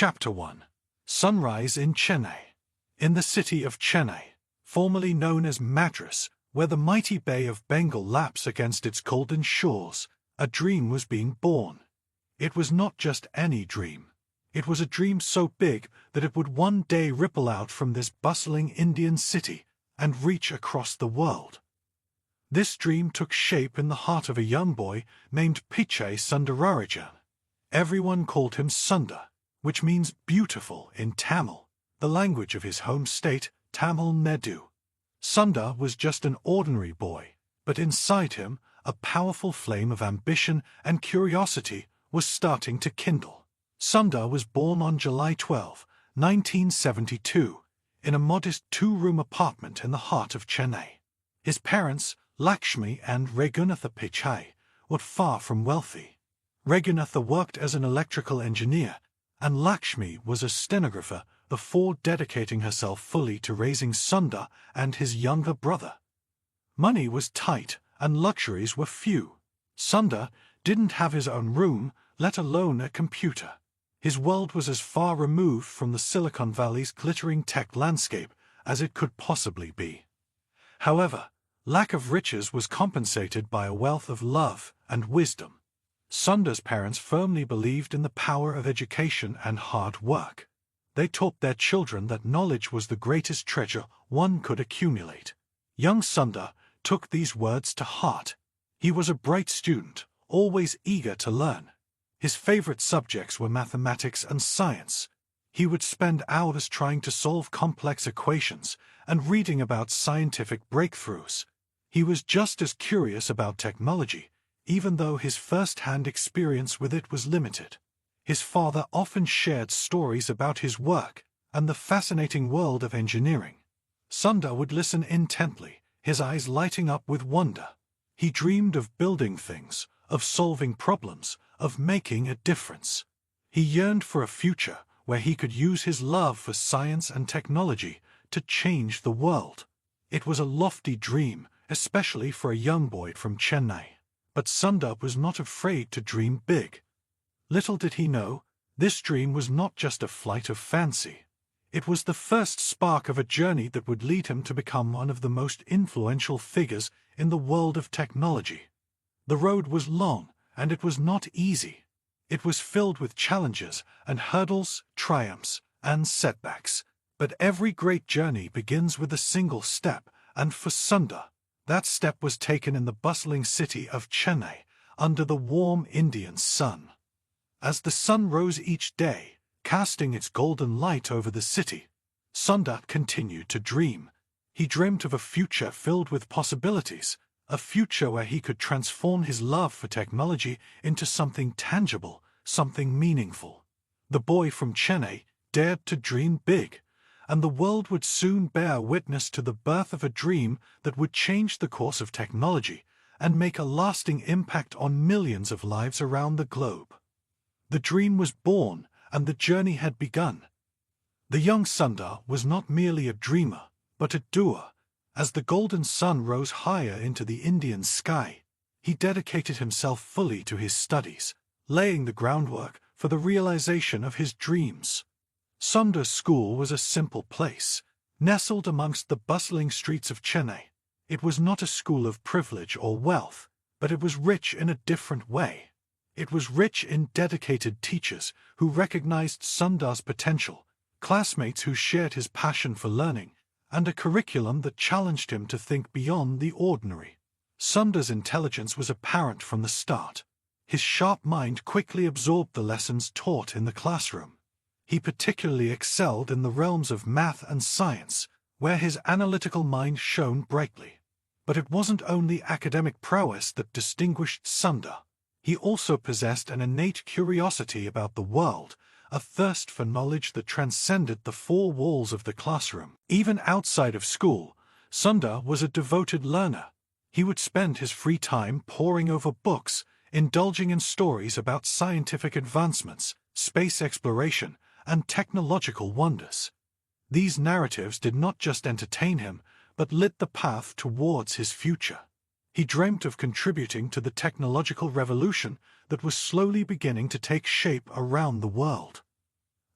Chapter 1. Sunrise in Chennai. In the city of Chennai, formerly known as Madras, where the mighty Bay of Bengal laps against its golden shores, a dream was being born. It was not just any dream. It was a dream so big that it would one day ripple out from this bustling Indian city and reach across the world. This dream took shape in the heart of a young boy named Pichai Sundararajan. Everyone called him Sundar, which means beautiful in Tamil, the language of his home state, Tamil Nadu. Sundar was just an ordinary boy, but inside him, a powerful flame of ambition and curiosity was starting to kindle. Sundar was born on July 12, 1972, in a modest two-room apartment in the heart of Chennai. His parents, Lakshmi and Raghunatha Pichai, were far from wealthy. Raghunatha worked as an electrical engineer, and Lakshmi was a stenographer before dedicating herself fully to raising Sundar and his younger brother. Money was tight and luxuries were few. Sundar didn't have his own room, let alone a computer. His world was as far removed from the Silicon Valley's glittering tech landscape as it could possibly be. However, lack of riches was compensated by a wealth of love and wisdom. Sundar's parents firmly believed in the power of education and hard work. They taught their children that knowledge was the greatest treasure one could accumulate. Young Sundar took these words to heart. He was a bright student, always eager to learn. His favorite subjects were mathematics and science. He would spend hours trying to solve complex equations and reading about scientific breakthroughs. He was just as curious about technology, even though his first-hand experience with it was limited. His father often shared stories about his work and the fascinating world of engineering. Sundar would listen intently, his eyes lighting up with wonder. He dreamed of building things, of solving problems, of making a difference. He yearned for a future where he could use his love for science and technology to change the world. It was a lofty dream, especially for a young boy from Chennai. But Sundar was not afraid to dream big. Little did he know, this dream was not just a flight of fancy. It was the first spark of a journey that would lead him to become one of the most influential figures in the world of technology. The road was long, and it was not easy. It was filled with challenges and hurdles, triumphs, and setbacks. But every great journey begins with a single step, and for Sundar, that step was taken in the bustling city of Chennai, under the warm Indian sun. As the sun rose each day, casting its golden light over the city, Sundar continued to dream. He dreamt of a future filled with possibilities, a future where he could transform his love for technology into something tangible, something meaningful. The boy from Chennai dared to dream big, and the world would soon bear witness to the birth of a dream that would change the course of technology and make a lasting impact on millions of lives around the globe. The dream was born, and the journey had begun. The young Sundar was not merely a dreamer, but a doer. As the golden sun rose higher into the Indian sky, he dedicated himself fully to his studies, laying the groundwork for the realization of his dreams. Sundar's school was a simple place, nestled amongst the bustling streets of Chennai. It was not a school of privilege or wealth, but it was rich in a different way. It was rich in dedicated teachers who recognized Sundar's potential, classmates who shared his passion for learning, and a curriculum that challenged him to think beyond the ordinary. Sundar's intelligence was apparent from the start. His sharp mind quickly absorbed the lessons taught in the classroom. He particularly excelled in the realms of math and science, where his analytical mind shone brightly. But it wasn't only academic prowess that distinguished Sundar. He also possessed an innate curiosity about the world, a thirst for knowledge that transcended the four walls of the classroom. Even outside of school, Sundar was a devoted learner. He would spend his free time poring over books, indulging in stories about scientific advancements, space exploration, and technological wonders. These narratives did not just entertain him, but lit the path towards his future. He dreamt of contributing to the technological revolution that was slowly beginning to take shape around the world.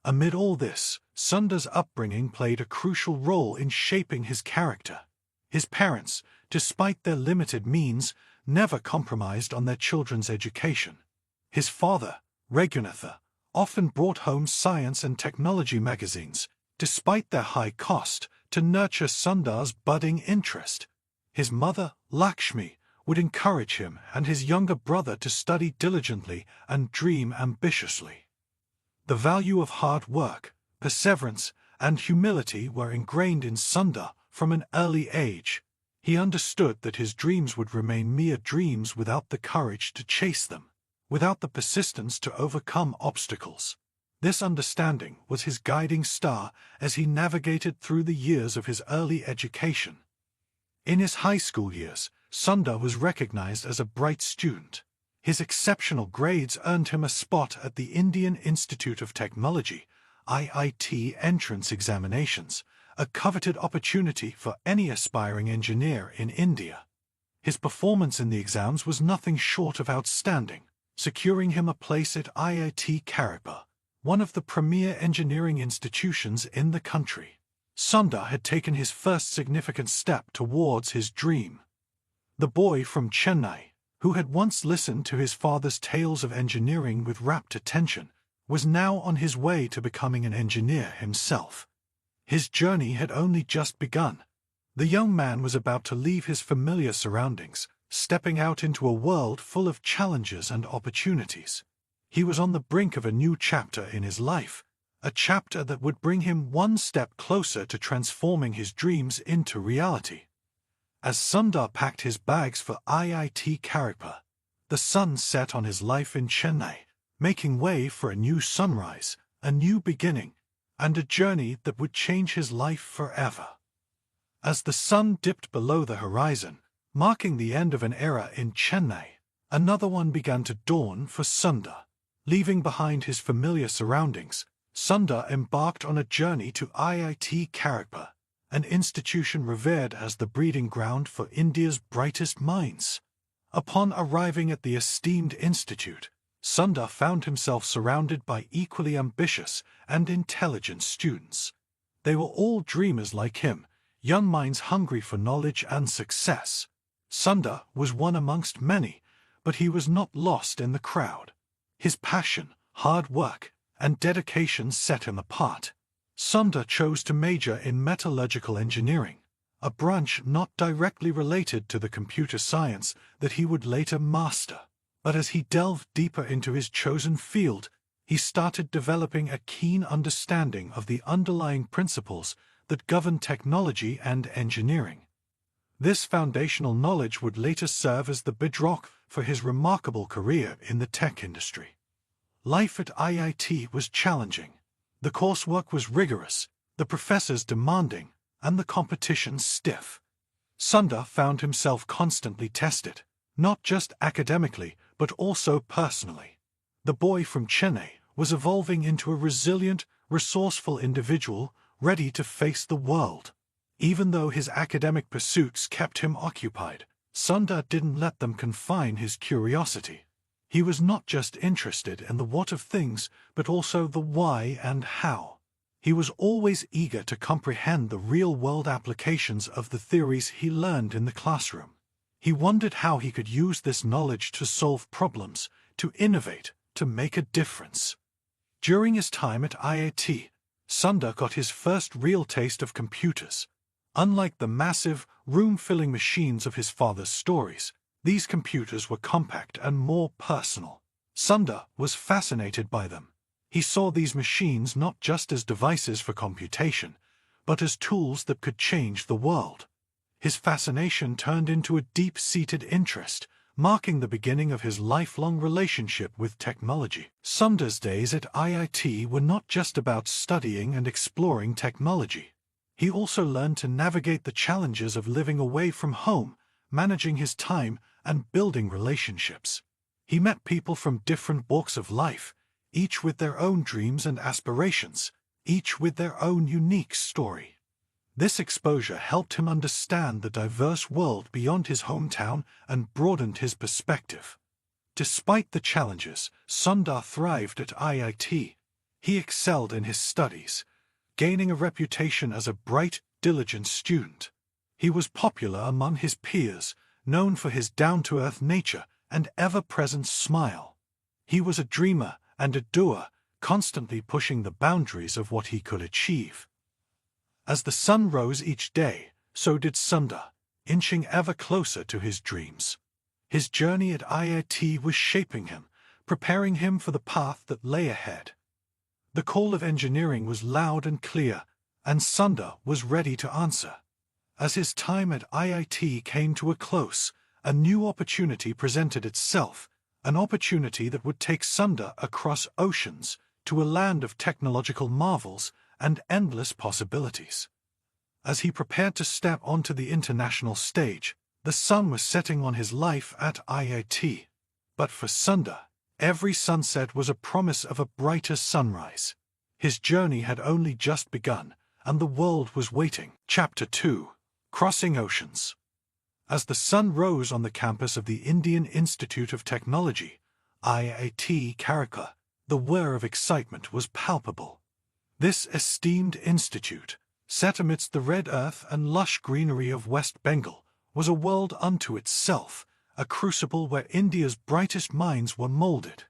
Amid all this, Sundar's upbringing played a crucial role in shaping his character. His parents, despite their limited means, never compromised on their children's education. His father, Raghunatha, often brought home science and technology magazines, despite their high cost, to nurture Sundar's budding interest. His mother, Lakshmi, would encourage him and his younger brother to study diligently and dream ambitiously. The value of hard work, perseverance, and humility were ingrained in Sundar from an early age. He understood that his dreams would remain mere dreams without the courage to chase them, without the persistence to overcome obstacles. This understanding was his guiding star as he navigated through the years of his early education. In his high school years, Sundar was recognized as a bright student. His exceptional grades earned him a spot at the Indian Institute of Technology (IIT) entrance examinations, a coveted opportunity for any aspiring engineer in India. His performance in the exams was nothing short of outstanding, securing him a place at IIT Kharagpur, one of the premier engineering institutions in the country. Sundar had taken his first significant step towards his dream. The boy from Chennai, who had once listened to his father's tales of engineering with rapt attention, was now on his way to becoming an engineer himself. His journey had only just begun. The young man was about to leave his familiar surroundings, stepping out into a world full of challenges and opportunities. He was on the brink of a new chapter in his life, a chapter that would bring him one step closer to transforming his dreams into reality. As Sundar packed his bags for IIT Kharagpur, the sun set on his life in Chennai, making way for a new sunrise, a new beginning, and a journey that would change his life forever. As the sun dipped below the horizon, marking the end of an era in Chennai, another one began to dawn for Sundar. Leaving behind his familiar surroundings, Sundar embarked on a journey to IIT Kharagpur, an institution revered as the breeding ground for India's brightest minds. Upon arriving at the esteemed institute, Sundar found himself surrounded by equally ambitious and intelligent students. They were all dreamers like him, young minds hungry for knowledge and success. Sundar was one amongst many, but he was not lost in the crowd. His passion, hard work, and dedication set him apart. Sundar chose to major in metallurgical engineering, a branch not directly related to the computer science that he would later master. But as he delved deeper into his chosen field, he started developing a keen understanding of the underlying principles that govern technology and engineering. This foundational knowledge would later serve as the bedrock for his remarkable career in the tech industry. Life at IIT was challenging. The coursework was rigorous, the professors demanding, and the competition stiff. Sundar found himself constantly tested, not just academically, but also personally. The boy from Chennai was evolving into a resilient, resourceful individual ready to face the world. Even though his academic pursuits kept him occupied, Sundar didn't let them confine his curiosity. He was not just interested in the what of things, but also the why and how. He was always eager to comprehend the real-world applications of the theories he learned in the classroom. He wondered how he could use this knowledge to solve problems, to innovate, to make a difference. During his time at IIT, Sundar got his first real taste of computers. Unlike the massive, room-filling machines of his father's stories, these computers were compact and more personal. Sundar was fascinated by them. He saw these machines not just as devices for computation, but as tools that could change the world. His fascination turned into a deep-seated interest, marking the beginning of his lifelong relationship with technology. Sundar's days at IIT were not just about studying and exploring technology. He also learned to navigate the challenges of living away from home, managing his time, and building relationships. He met people from different walks of life, each with their own dreams and aspirations, each with their own unique story. This exposure helped him understand the diverse world beyond his hometown and broadened his perspective. Despite the challenges, Sundar thrived at IIT. He excelled in his studies, gaining a reputation as a bright, diligent student. He was popular among his peers, known for his down-to-earth nature and ever-present smile. He was a dreamer and a doer, constantly pushing the boundaries of what he could achieve. As the sun rose each day, so did Sundar, inching ever closer to his dreams. His journey at IIT was shaping him, preparing him for the path that lay ahead. The call of engineering was loud and clear, and Sundar was ready to answer. As his time at IIT came to a close, a new opportunity presented itself, an opportunity that would take Sundar across oceans to a land of technological marvels and endless possibilities. As he prepared to step onto the international stage, the sun was setting on his life at IIT. But for Sundar, every sunset was a promise of a brighter sunrise. His journey had only just begun, and the world was waiting. Chapter 2: Crossing Oceans. As the sun rose on the campus of the Indian Institute of Technology, IIT Karakul, the whir of excitement was palpable. This esteemed institute, set amidst the red earth and lush greenery of West Bengal, was a world unto itself, a crucible where India's brightest minds were molded.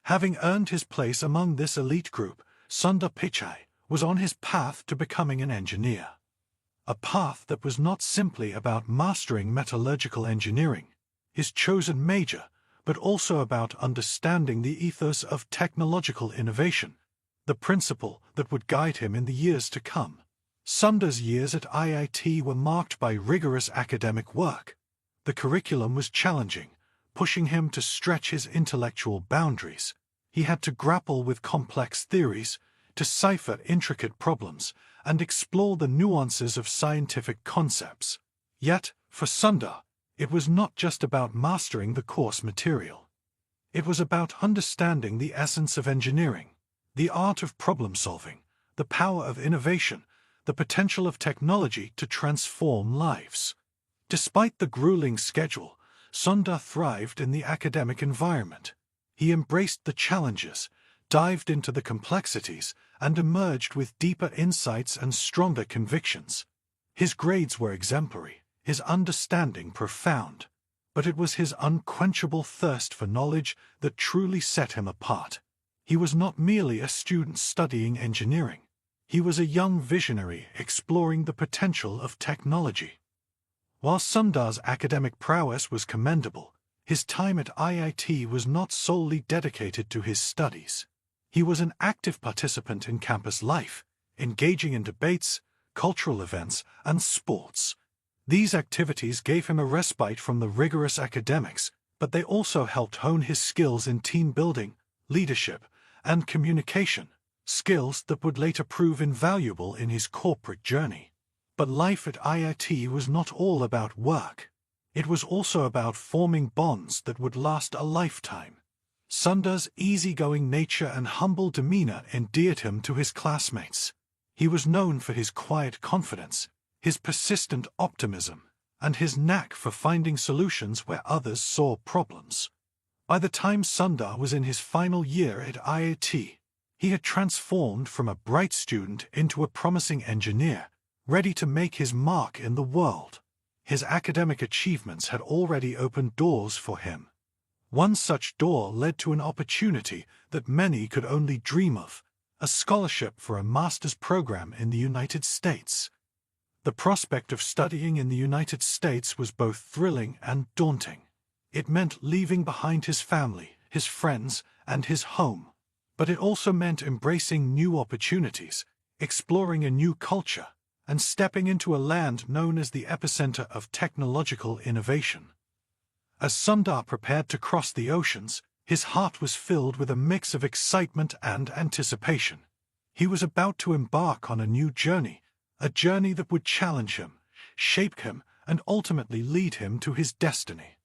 Having earned his place among this elite group, Sundar Pichai was on his path to becoming an engineer. A path that was not simply about mastering metallurgical engineering, his chosen major, but also about understanding the ethos of technological innovation, the principle that would guide him in the years to come. Sundar's years at IIT were marked by rigorous academic work. The curriculum was challenging, pushing him to stretch his intellectual boundaries. He had to grapple with complex theories, decipher intricate problems, and explore the nuances of scientific concepts. Yet, for Sundar, it was not just about mastering the course material. It was about understanding the essence of engineering, the art of problem-solving, the power of innovation, the potential of technology to transform lives. Despite the grueling schedule, Sundar thrived in the academic environment. He embraced the challenges, dived into the complexities, and emerged with deeper insights and stronger convictions. His grades were exemplary, his understanding profound, but it was his unquenchable thirst for knowledge that truly set him apart. He was not merely a student studying engineering. He was a young visionary exploring the potential of technology. While Sundar's academic prowess was commendable, his time at IIT was not solely dedicated to his studies. He was an active participant in campus life, engaging in debates, cultural events, and sports. These activities gave him a respite from the rigorous academics, but they also helped hone his skills in team building, leadership, and communication, skills that would later prove invaluable in his corporate journey. But life at IIT was not all about work. It was also about forming bonds that would last a lifetime. Sundar's easygoing nature and humble demeanor endeared him to his classmates. He was known for his quiet confidence, his persistent optimism, and his knack for finding solutions where others saw problems. By the time Sundar was in his final year at IIT, he had transformed from a bright student into a promising engineer, ready to make his mark in the world. His academic achievements had already opened doors for him. One such door led to an opportunity that many could only dream of, a scholarship for a master's program in the United States. The prospect of studying in the United States was both thrilling and daunting. It meant leaving behind his family, his friends, and his home. But it also meant embracing new opportunities, exploring a new culture, and stepping into a land known as the epicenter of technological innovation. As Sundar prepared to cross the oceans, his heart was filled with a mix of excitement and anticipation. He was about to embark on a new journey, a journey that would challenge him, shape him, and ultimately lead him to his destiny.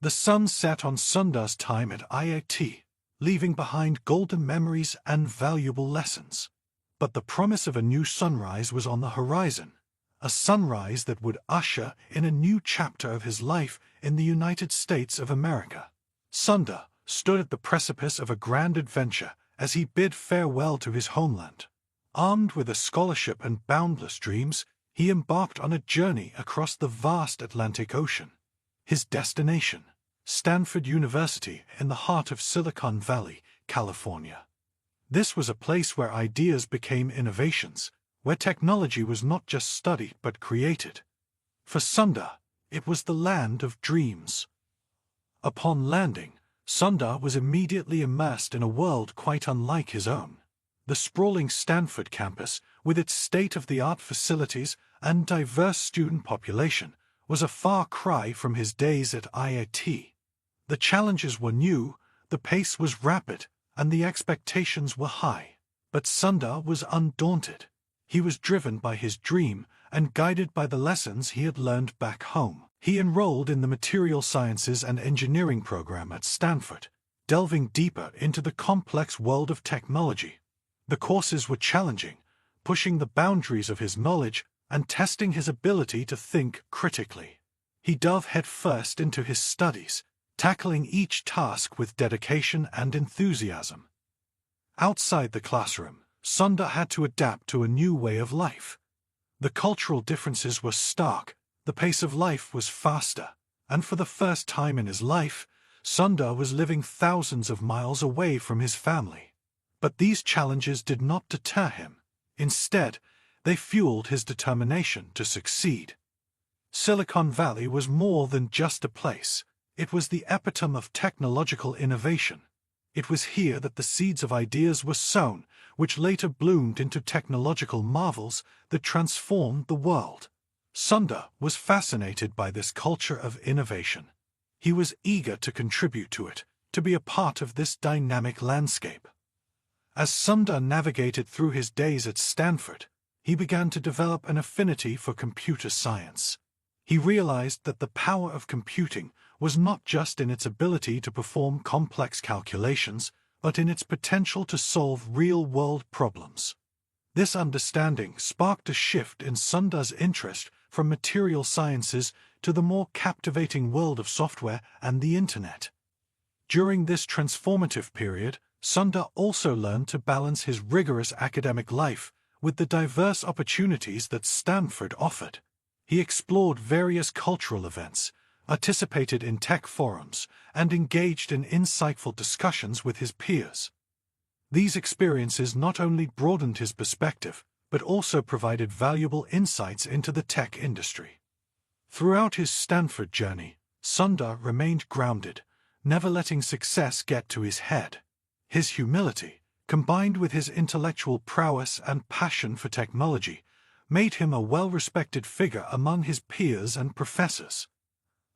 The sun set on Sundar's time at IIT, leaving behind golden memories and valuable lessons. But the promise of a new sunrise was on the horizon, a sunrise that would usher in a new chapter of his life in the United States of America. Sundar stood at the precipice of a grand adventure as he bid farewell to his homeland. Armed with a scholarship and boundless dreams, he embarked on a journey across the vast Atlantic Ocean. His destination, Stanford University in the heart of Silicon Valley, California. This was a place where ideas became innovations, where technology was not just studied but created. For Sundar, it was the land of dreams. Upon landing, Sundar was immediately immersed in a world quite unlike his own. The sprawling Stanford campus, with its state-of-the-art facilities and diverse student population, was a far cry from his days at IIT. The challenges were new, the pace was rapid, and the expectations were high. But Sundar was undaunted. He was driven by his dream and guided by the lessons he had learned back home. He enrolled in the Material Sciences and Engineering program at Stanford, delving deeper into the complex world of technology. The courses were challenging, pushing the boundaries of his knowledge and testing his ability to think critically. He dove headfirst into his studies, tackling each task with dedication and enthusiasm. Outside the classroom, Sundar had to adapt to a new way of life. The cultural differences were stark, the pace of life was faster, and for the first time in his life, Sundar was living thousands of miles away from his family. But these challenges did not deter him. Instead, they fueled his determination to succeed. Silicon Valley was more than just a place. It was the epitome of technological innovation. It was here that the seeds of ideas were sown, which later bloomed into technological marvels that transformed the world. Sundar was fascinated by this culture of innovation. He was eager to contribute to it, to be a part of this dynamic landscape. As Sundar navigated through his days at Stanford, he began to develop an affinity for computer science. He realized that the power of computing was not just in its ability to perform complex calculations, but in its potential to solve real-world problems. This understanding sparked a shift in Sundar's interest from material sciences to the more captivating world of software and the Internet. During this transformative period, Sundar also learned to balance his rigorous academic life with the diverse opportunities that Stanford offered. He explored various cultural events, participated in tech forums, and engaged in insightful discussions with his peers. These experiences not only broadened his perspective, but also provided valuable insights into the tech industry. Throughout his Stanford journey, Sundar remained grounded, never letting success get to his head. His humility, combined with his intellectual prowess and passion for technology, made him a well-respected figure among his peers and professors.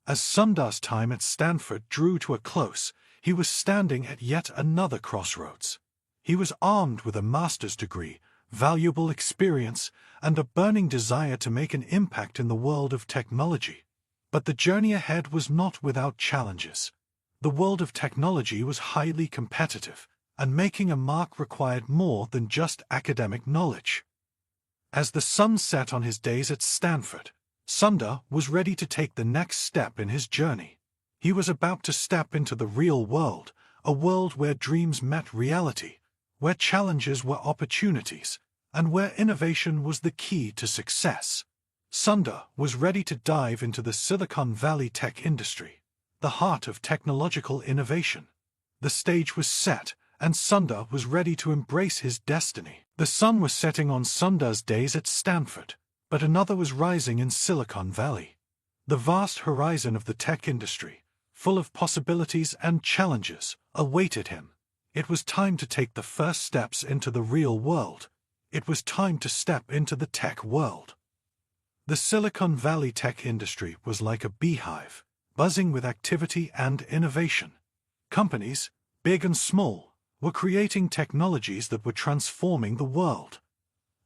As Sundar's time at Stanford drew to a close, he was standing at yet another crossroads. He was armed with a master's degree, valuable experience, and a burning desire to make an impact in the world of technology. But the journey ahead was not without challenges. The world of technology was highly competitive, and making a mark required more than just academic knowledge. As the sun set on his days at Stanford, Sundar was ready to take the next step in his journey. He was about to step into the real world, a world where dreams met reality, where challenges were opportunities, and where innovation was the key to success. Sundar was ready to dive into the Silicon Valley tech industry, the heart of technological innovation. The stage was set, and Sundar was ready to embrace his destiny. The sun was setting on Sundar's days at Stanford, but another was rising in Silicon Valley. The vast horizon of the tech industry, full of possibilities and challenges, awaited him. It was time to take the first steps into the real world. It was time to step into the tech world. The Silicon Valley tech industry was like a beehive, buzzing with activity and innovation. Companies, big and small, were creating technologies that were transforming the world.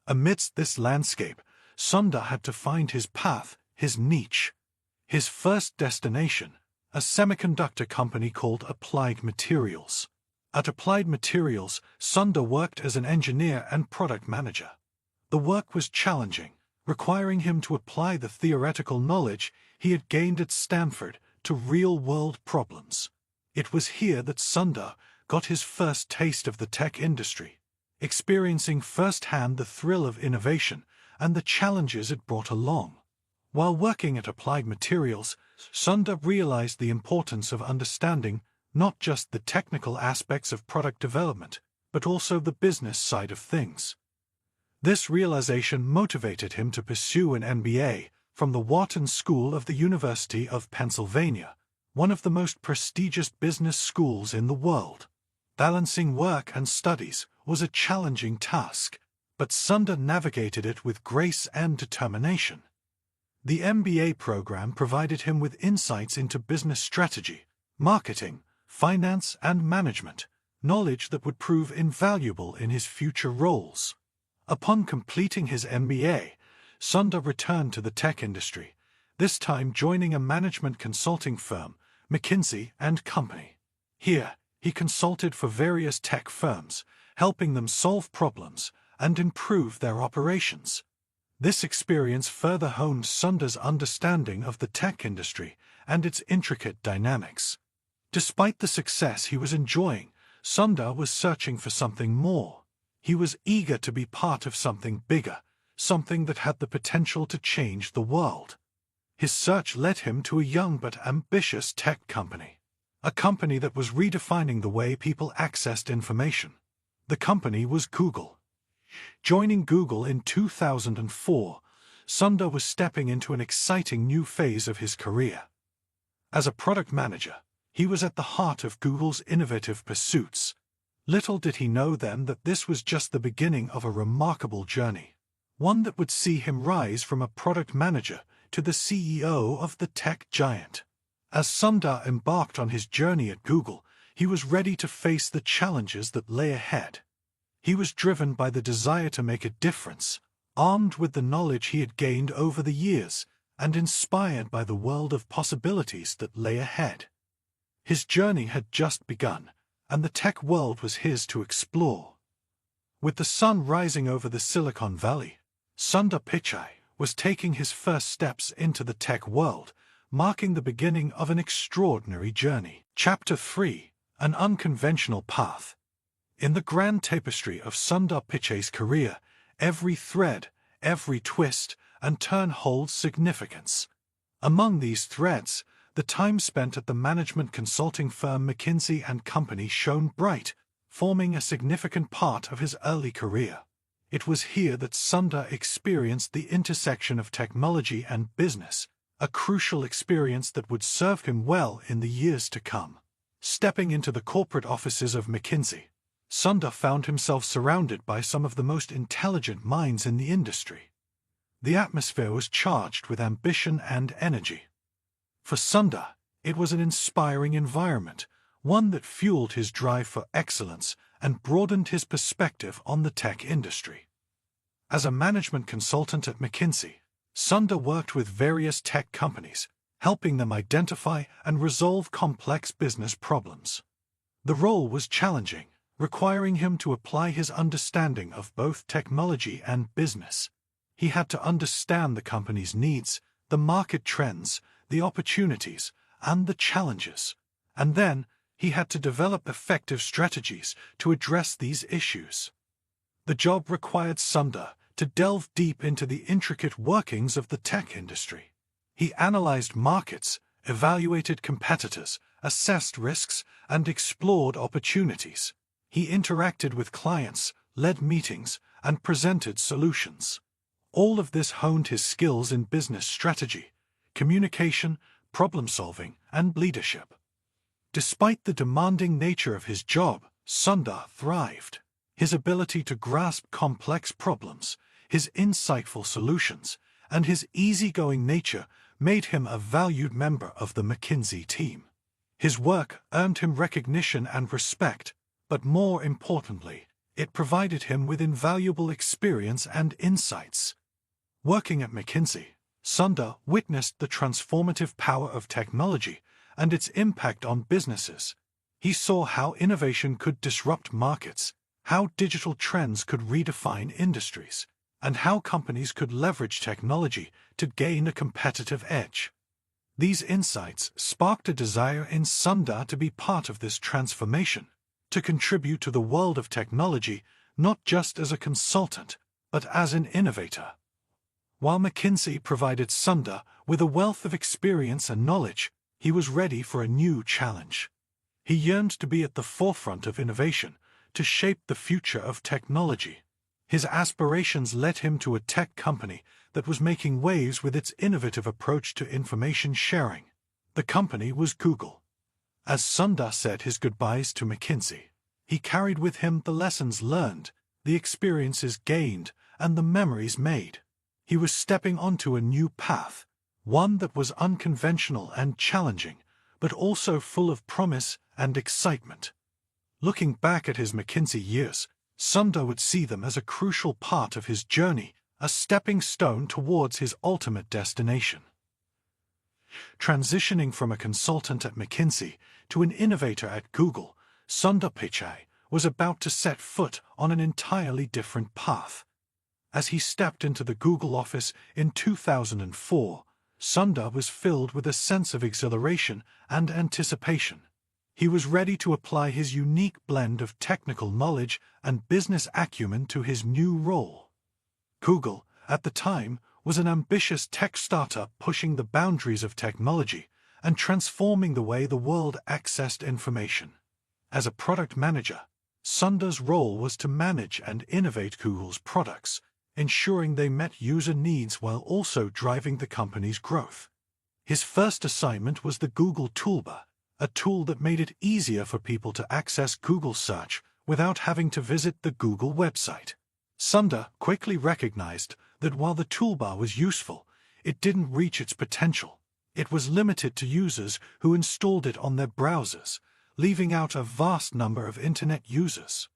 Amidst this landscape, Sundar had to find his path, his niche. His first destination, a semiconductor company called Applied Materials. At Applied Materials, Sundar worked as an engineer and product manager. The work was challenging, requiring him to apply the theoretical knowledge he had gained at Stanford to real-world problems. It was here that Sundar got his first taste of the tech industry, experiencing firsthand the thrill of innovation and the challenges it brought along. While working at Applied Materials, Sundar realized the importance of understanding not just the technical aspects of product development, but also the business side of things. This realization motivated him to pursue an MBA from the Wharton School of the University of Pennsylvania, one of the most prestigious business schools in the world. Balancing work and studies was a challenging task, but Sundar navigated it with grace and determination. The MBA program provided him with insights into business strategy, marketing, finance, and management, knowledge that would prove invaluable in his future roles. Upon completing his MBA, Sundar returned to the tech industry, this time joining a management consulting firm, McKinsey & Company. Here, he consulted for various tech firms, helping them solve problems and improve their operations. This experience further honed Sundar's understanding of the tech industry and its intricate dynamics. Despite the success he was enjoying, Sundar was searching for something more. He was eager to be part of something bigger, something that had the potential to change the world. His search led him to a young but ambitious tech company, a company that was redefining the way people accessed information. The company was Google. Joining Google in 2004, Sundar was stepping into an exciting new phase of his career. As a product manager, he was at the heart of Google's innovative pursuits. Little did he know then that this was just the beginning of a remarkable journey, one that would see him rise from a product manager to the CEO of the tech giant. As Sundar embarked on his journey at Google, he was ready to face the challenges that lay ahead. He was driven by the desire to make a difference, armed with the knowledge he had gained over the years, and inspired by the world of possibilities that lay ahead. His journey had just begun, and the tech world was his to explore. With the sun rising over the Silicon Valley, Sundar Pichai was taking his first steps into the tech world, marking the beginning of an extraordinary journey. Chapter 3: An Unconventional Path. In the grand tapestry of Sundar Pichai's career, every thread, every twist and turn holds significance. Among these threads, the time spent at the management consulting firm McKinsey & Company shone bright, forming a significant part of his early career. It was here that Sundar experienced the intersection of technology and business, a crucial experience that would serve him well in the years to come. Stepping into the corporate offices of McKinsey, Sundar found himself surrounded by some of the most intelligent minds in the industry. The atmosphere was charged with ambition and energy. For Sundar, it was an inspiring environment, one that fueled his drive for excellence and broadened his perspective on the tech industry. As a management consultant at McKinsey, Sundar worked with various tech companies, helping them identify and resolve complex business problems. The role was challenging, requiring him to apply his understanding of both technology and business. He had to understand the company's needs, the market trends, the opportunities, and the challenges. And then, he had to develop effective strategies to address these issues. The job required Sundar to delve deep into the intricate workings of the tech industry. He analyzed markets, evaluated competitors, assessed risks, and explored opportunities. He interacted with clients, led meetings, and presented solutions. All of this honed his skills in business strategy, communication, problem-solving, and leadership. Despite the demanding nature of his job, Sundar thrived. His ability to grasp complex problems, his insightful solutions, and his easygoing nature made him a valued member of the McKinsey team. His work earned him recognition and respect, but more importantly, it provided him with invaluable experience and insights. Working at McKinsey, Sundar witnessed the transformative power of technology and its impact on businesses. He saw how innovation could disrupt markets, how digital trends could redefine industries, and how companies could leverage technology to gain a competitive edge. These insights sparked a desire in Sundar to be part of this transformation. to contribute to the world of technology, not just as a consultant, but as an innovator. While McKinsey provided Sundar with a wealth of experience and knowledge, he was ready for a new challenge. He yearned to be at the forefront of innovation, to shape the future of technology. His aspirations led him to a tech company that was making waves with its innovative approach to information sharing. The company was Google. As Sundar said his goodbyes to McKinsey, he carried with him the lessons learned, the experiences gained, and the memories made. He was stepping onto a new path, one that was unconventional and challenging, but also full of promise and excitement. Looking back at his McKinsey years, Sundar would see them as a crucial part of his journey, a stepping stone towards his ultimate destination. Transitioning from a consultant at McKinsey to an innovator at Google, Sundar Pichai was about to set foot on an entirely different path. As he stepped into the Google office in 2004, Sundar was filled with a sense of exhilaration and anticipation. He was ready to apply his unique blend of technical knowledge and business acumen to his new role. Google, at the time, was an ambitious tech startup pushing the boundaries of technology and transforming the way the world accessed information. As a product manager, Sundar's role was to manage and innovate Google's products, ensuring they met user needs while also driving the company's growth. His first assignment was the Google Toolbar, a tool that made it easier for people to access Google search without having to visit the Google website. Sundar quickly recognized that while the toolbar was useful, it didn't reach its potential. It was limited to users who installed it on their browsers, leaving out a vast number of Internet users.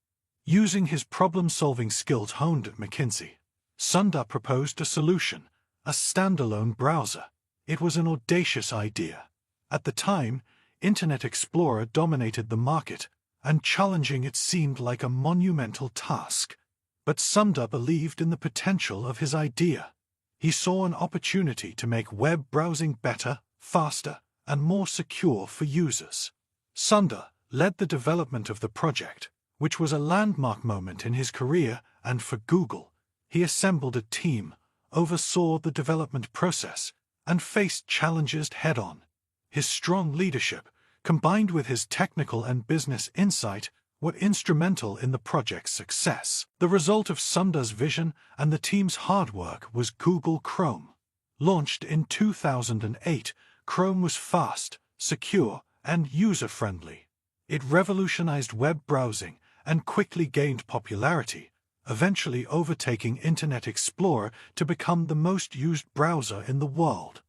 Using his problem-solving skills honed at McKinsey, Sundar proposed a solution, a standalone browser. It was an audacious idea. At the time, Internet Explorer dominated the market, and challenging it seemed like a monumental task. But Sundar believed in the potential of his idea. He saw an opportunity to make web browsing better, faster, and more secure for users. Sundar led the development of the project, which was a landmark moment in his career and for Google. He assembled a team, oversaw the development process, and faced challenges head-on. His strong leadership, combined with his technical and business insight, were instrumental in the project's success. The result of Sundar's vision and the team's hard work was Google Chrome. Launched in 2008, Chrome was fast, secure, and user-friendly. It revolutionized web browsing and quickly gained popularity, eventually overtaking Internet Explorer to become the most used browser in the world.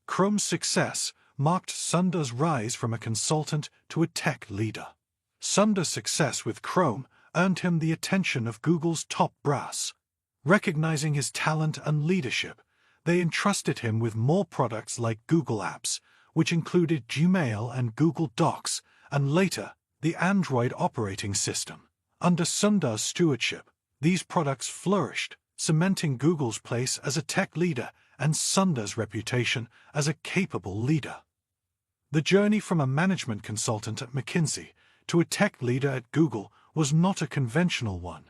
Chrome's success marked Sundar's rise from a consultant to a tech leader. Sundar's success with Chrome earned him the attention of Google's top brass. Recognizing his talent and leadership, they entrusted him with more products like Google Apps, which included Gmail and Google Docs, and later, the Android operating system. Under Sundar's stewardship, these products flourished, cementing Google's place as a tech leader and Sundar's reputation as a capable leader. The journey from a management consultant at McKinsey to a tech leader at Google was not a conventional one.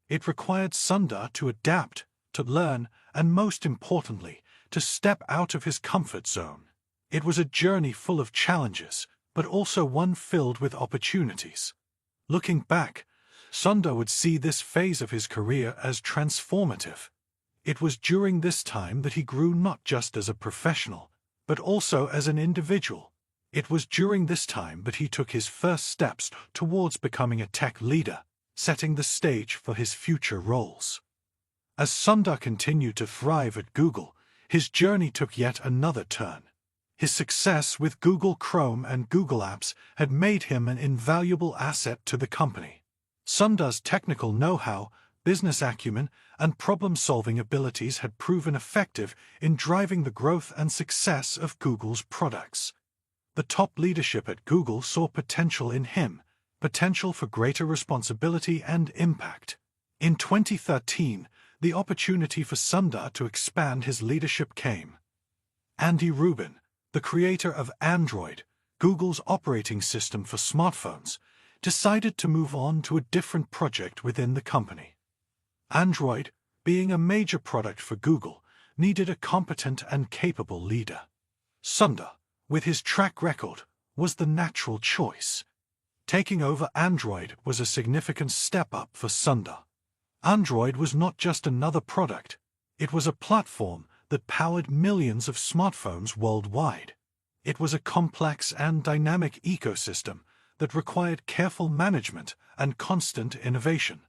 It required Sundar to adapt, to learn, and most importantly, to step out of his comfort zone. It was a journey full of challenges, but also one filled with opportunities. Looking back, Sundar would see this phase of his career as transformative. It was during this time that he grew not just as a professional, but also as an individual. It was during this time that he took his first steps towards becoming a tech leader, setting the stage for his future roles. As Sundar continued to thrive at Google, his journey took yet another turn. His success with Google Chrome and Google Apps had made him an invaluable asset to the company. Sundar's technical know-how, business acumen, and problem-solving abilities had proven effective in driving the growth and success of Google's products. The top leadership at Google saw potential in him, potential for greater responsibility and impact. In 2013, the opportunity for Sundar to expand his leadership came. Andy Rubin, the creator of Android, Google's operating system for smartphones, decided to move on to a different project within the company. Android, being a major product for Google, needed a competent and capable leader. Sundar, with his track record, was the natural choice. Taking over Android was a significant step up for Sundar. Android was not just another product, it was a platform that powered millions of smartphones worldwide. It was a complex and dynamic ecosystem that required careful management and constant innovation.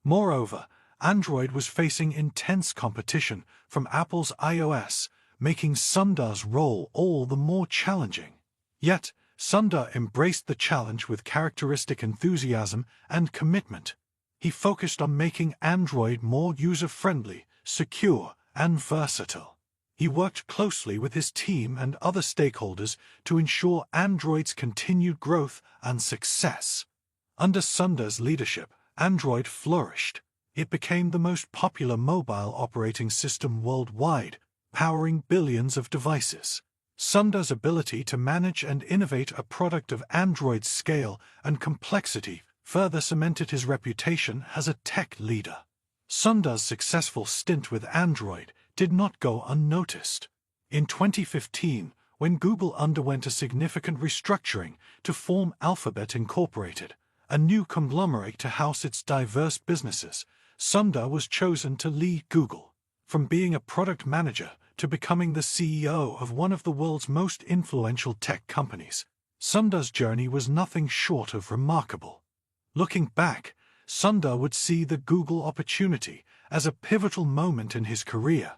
Moreover, Android was facing intense competition from Apple's iOS, making Sundar's role all the more challenging. Yet, Sundar embraced the challenge with characteristic enthusiasm and commitment. He focused on making Android more user-friendly, secure, and versatile. He worked closely with his team and other stakeholders to ensure Android's continued growth and success. Under Sundar's leadership, Android flourished. It became the most popular mobile operating system worldwide, powering billions of devices. Sundar's ability to manage and innovate a product of Android's scale and complexity further cemented his reputation as a tech leader. Sundar's successful stint with Android did not go unnoticed. In 2015, when Google underwent a significant restructuring to form Alphabet Incorporated, a new conglomerate to house its diverse businesses, Sundar was chosen to lead Google. From being a product manager to becoming the CEO of one of the world's most influential tech companies, Sundar's journey was nothing short of remarkable. Looking back, Sundar would see the Google opportunity as a pivotal moment in his career.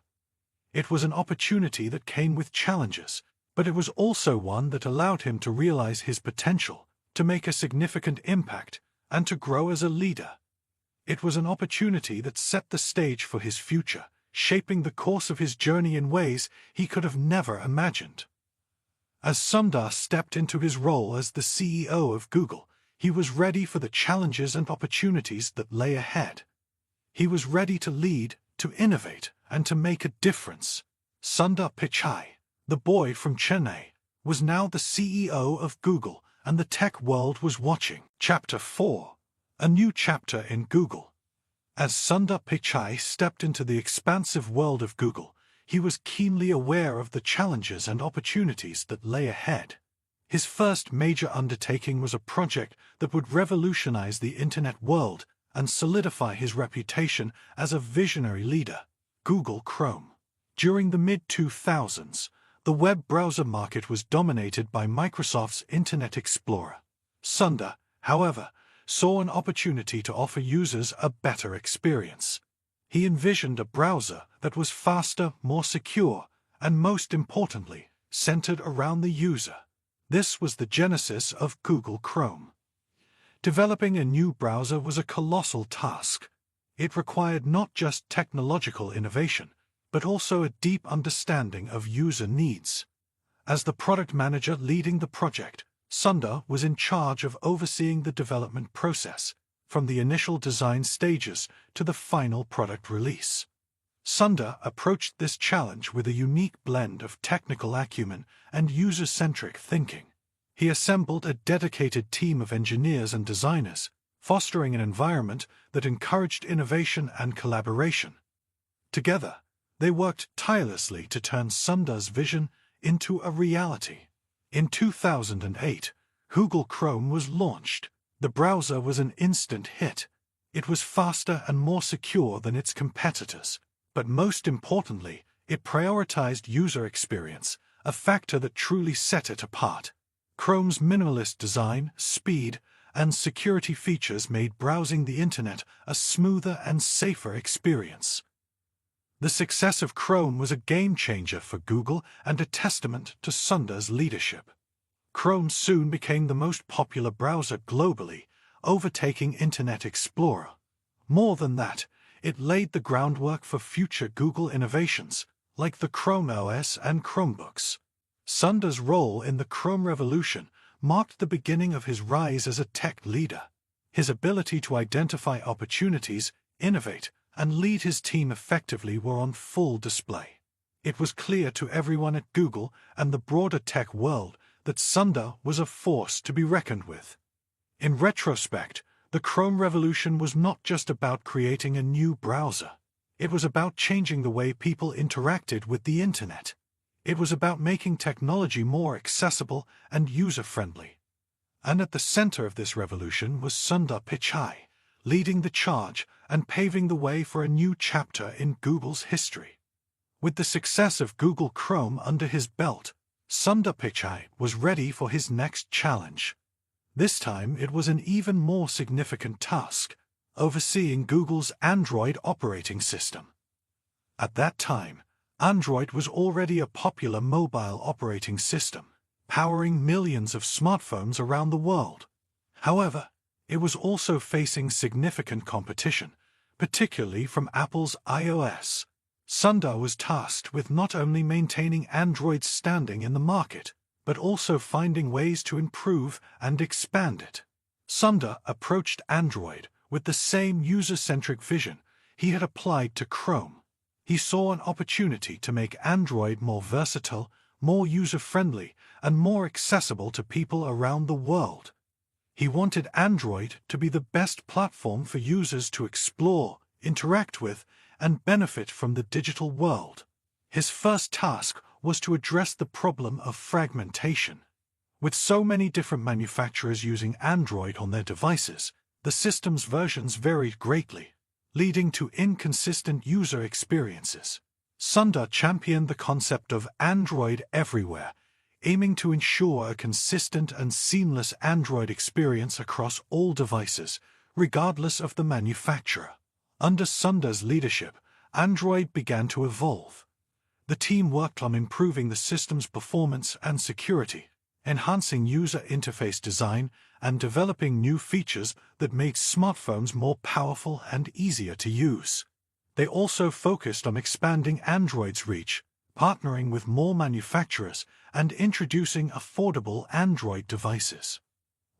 It was an opportunity that came with challenges, but it was also one that allowed him to realize his potential, to make a significant impact, and to grow as a leader. It was an opportunity that set the stage for his future, shaping the course of his journey in ways he could have never imagined. As Sundar stepped into his role as the CEO of Google, he was ready for the challenges and opportunities that lay ahead. He was ready to lead, to innovate, and to make a difference. Sundar Pichai, the boy from Chennai, was now the CEO of Google, and the tech world was watching. Chapter 4. A new chapter in Google. As Sundar Pichai stepped into the expansive world of Google, he was keenly aware of the challenges and opportunities that lay ahead. His first major undertaking was a project that would revolutionize the internet world and solidify his reputation as a visionary leader: Google Chrome. During the mid-2000s, the web browser market was dominated by Microsoft's Internet Explorer. Sundar, however, saw an opportunity to offer users a better experience. He envisioned a browser that was faster, more secure, and most importantly, centered around the user. This was the genesis of Google Chrome. Developing a new browser was a colossal task. It required not just technological innovation, but also a deep understanding of user needs. As the product manager leading the project, Sundar was in charge of overseeing the development process, from the initial design stages to the final product release. Sundar approached this challenge with a unique blend of technical acumen and user-centric thinking. He assembled a dedicated team of engineers and designers, fostering an environment that encouraged innovation and collaboration. Together, they worked tirelessly to turn Sundar's vision into a reality. In 2008, Google Chrome was launched. The browser was an instant hit. It was faster and more secure than its competitors. But most importantly, it prioritized user experience, a factor that truly set it apart. Chrome's minimalist design, speed, and security features made browsing the internet a smoother and safer experience. The success of Chrome was a game-changer for Google and a testament to Sundar's leadership. Chrome soon became the most popular browser globally, overtaking Internet Explorer. More than that, it laid the groundwork for future Google innovations, like the Chrome OS and Chromebooks. Sundar's role in the Chrome revolution marked the beginning of his rise as a tech leader. His ability to identify opportunities, innovate, and lead his team effectively were on full display. It was clear to everyone at Google and the broader tech world that Sundar was a force to be reckoned with. In retrospect, the Chrome revolution was not just about creating a new browser. It was about changing the way people interacted with the internet. It was about making technology more accessible and user-friendly. And at the center of this revolution was Sundar Pichai, leading the charge and paving the way for a new chapter in Google's history. With the success of Google Chrome under his belt, Sundar Pichai was ready for his next challenge. This time it was an even more significant task, overseeing Google's Android operating system. At that time, Android was already a popular mobile operating system, powering millions of smartphones around the world. However, it was also facing significant competition, particularly from Apple's iOS. Sundar was tasked with not only maintaining Android's standing in the market, but also finding ways to improve and expand it. Sundar approached Android with the same user-centric vision he had applied to Chrome. He saw an opportunity to make Android more versatile, more user-friendly, and more accessible to people around the world. He wanted Android to be the best platform for users to explore, interact with, and benefit from the digital world. His first task was to address the problem of fragmentation. With so many different manufacturers using Android on their devices, the system's versions varied greatly, leading to inconsistent user experiences. Sundar championed the concept of Android everywhere, aiming to ensure a consistent and seamless Android experience across all devices, regardless of the manufacturer. Under Sundar's leadership, Android began to evolve. The team worked on improving the system's performance and security, enhancing user interface design, and developing new features that made smartphones more powerful and easier to use. They also focused on expanding Android's reach, partnering with more manufacturers, and introducing affordable Android devices.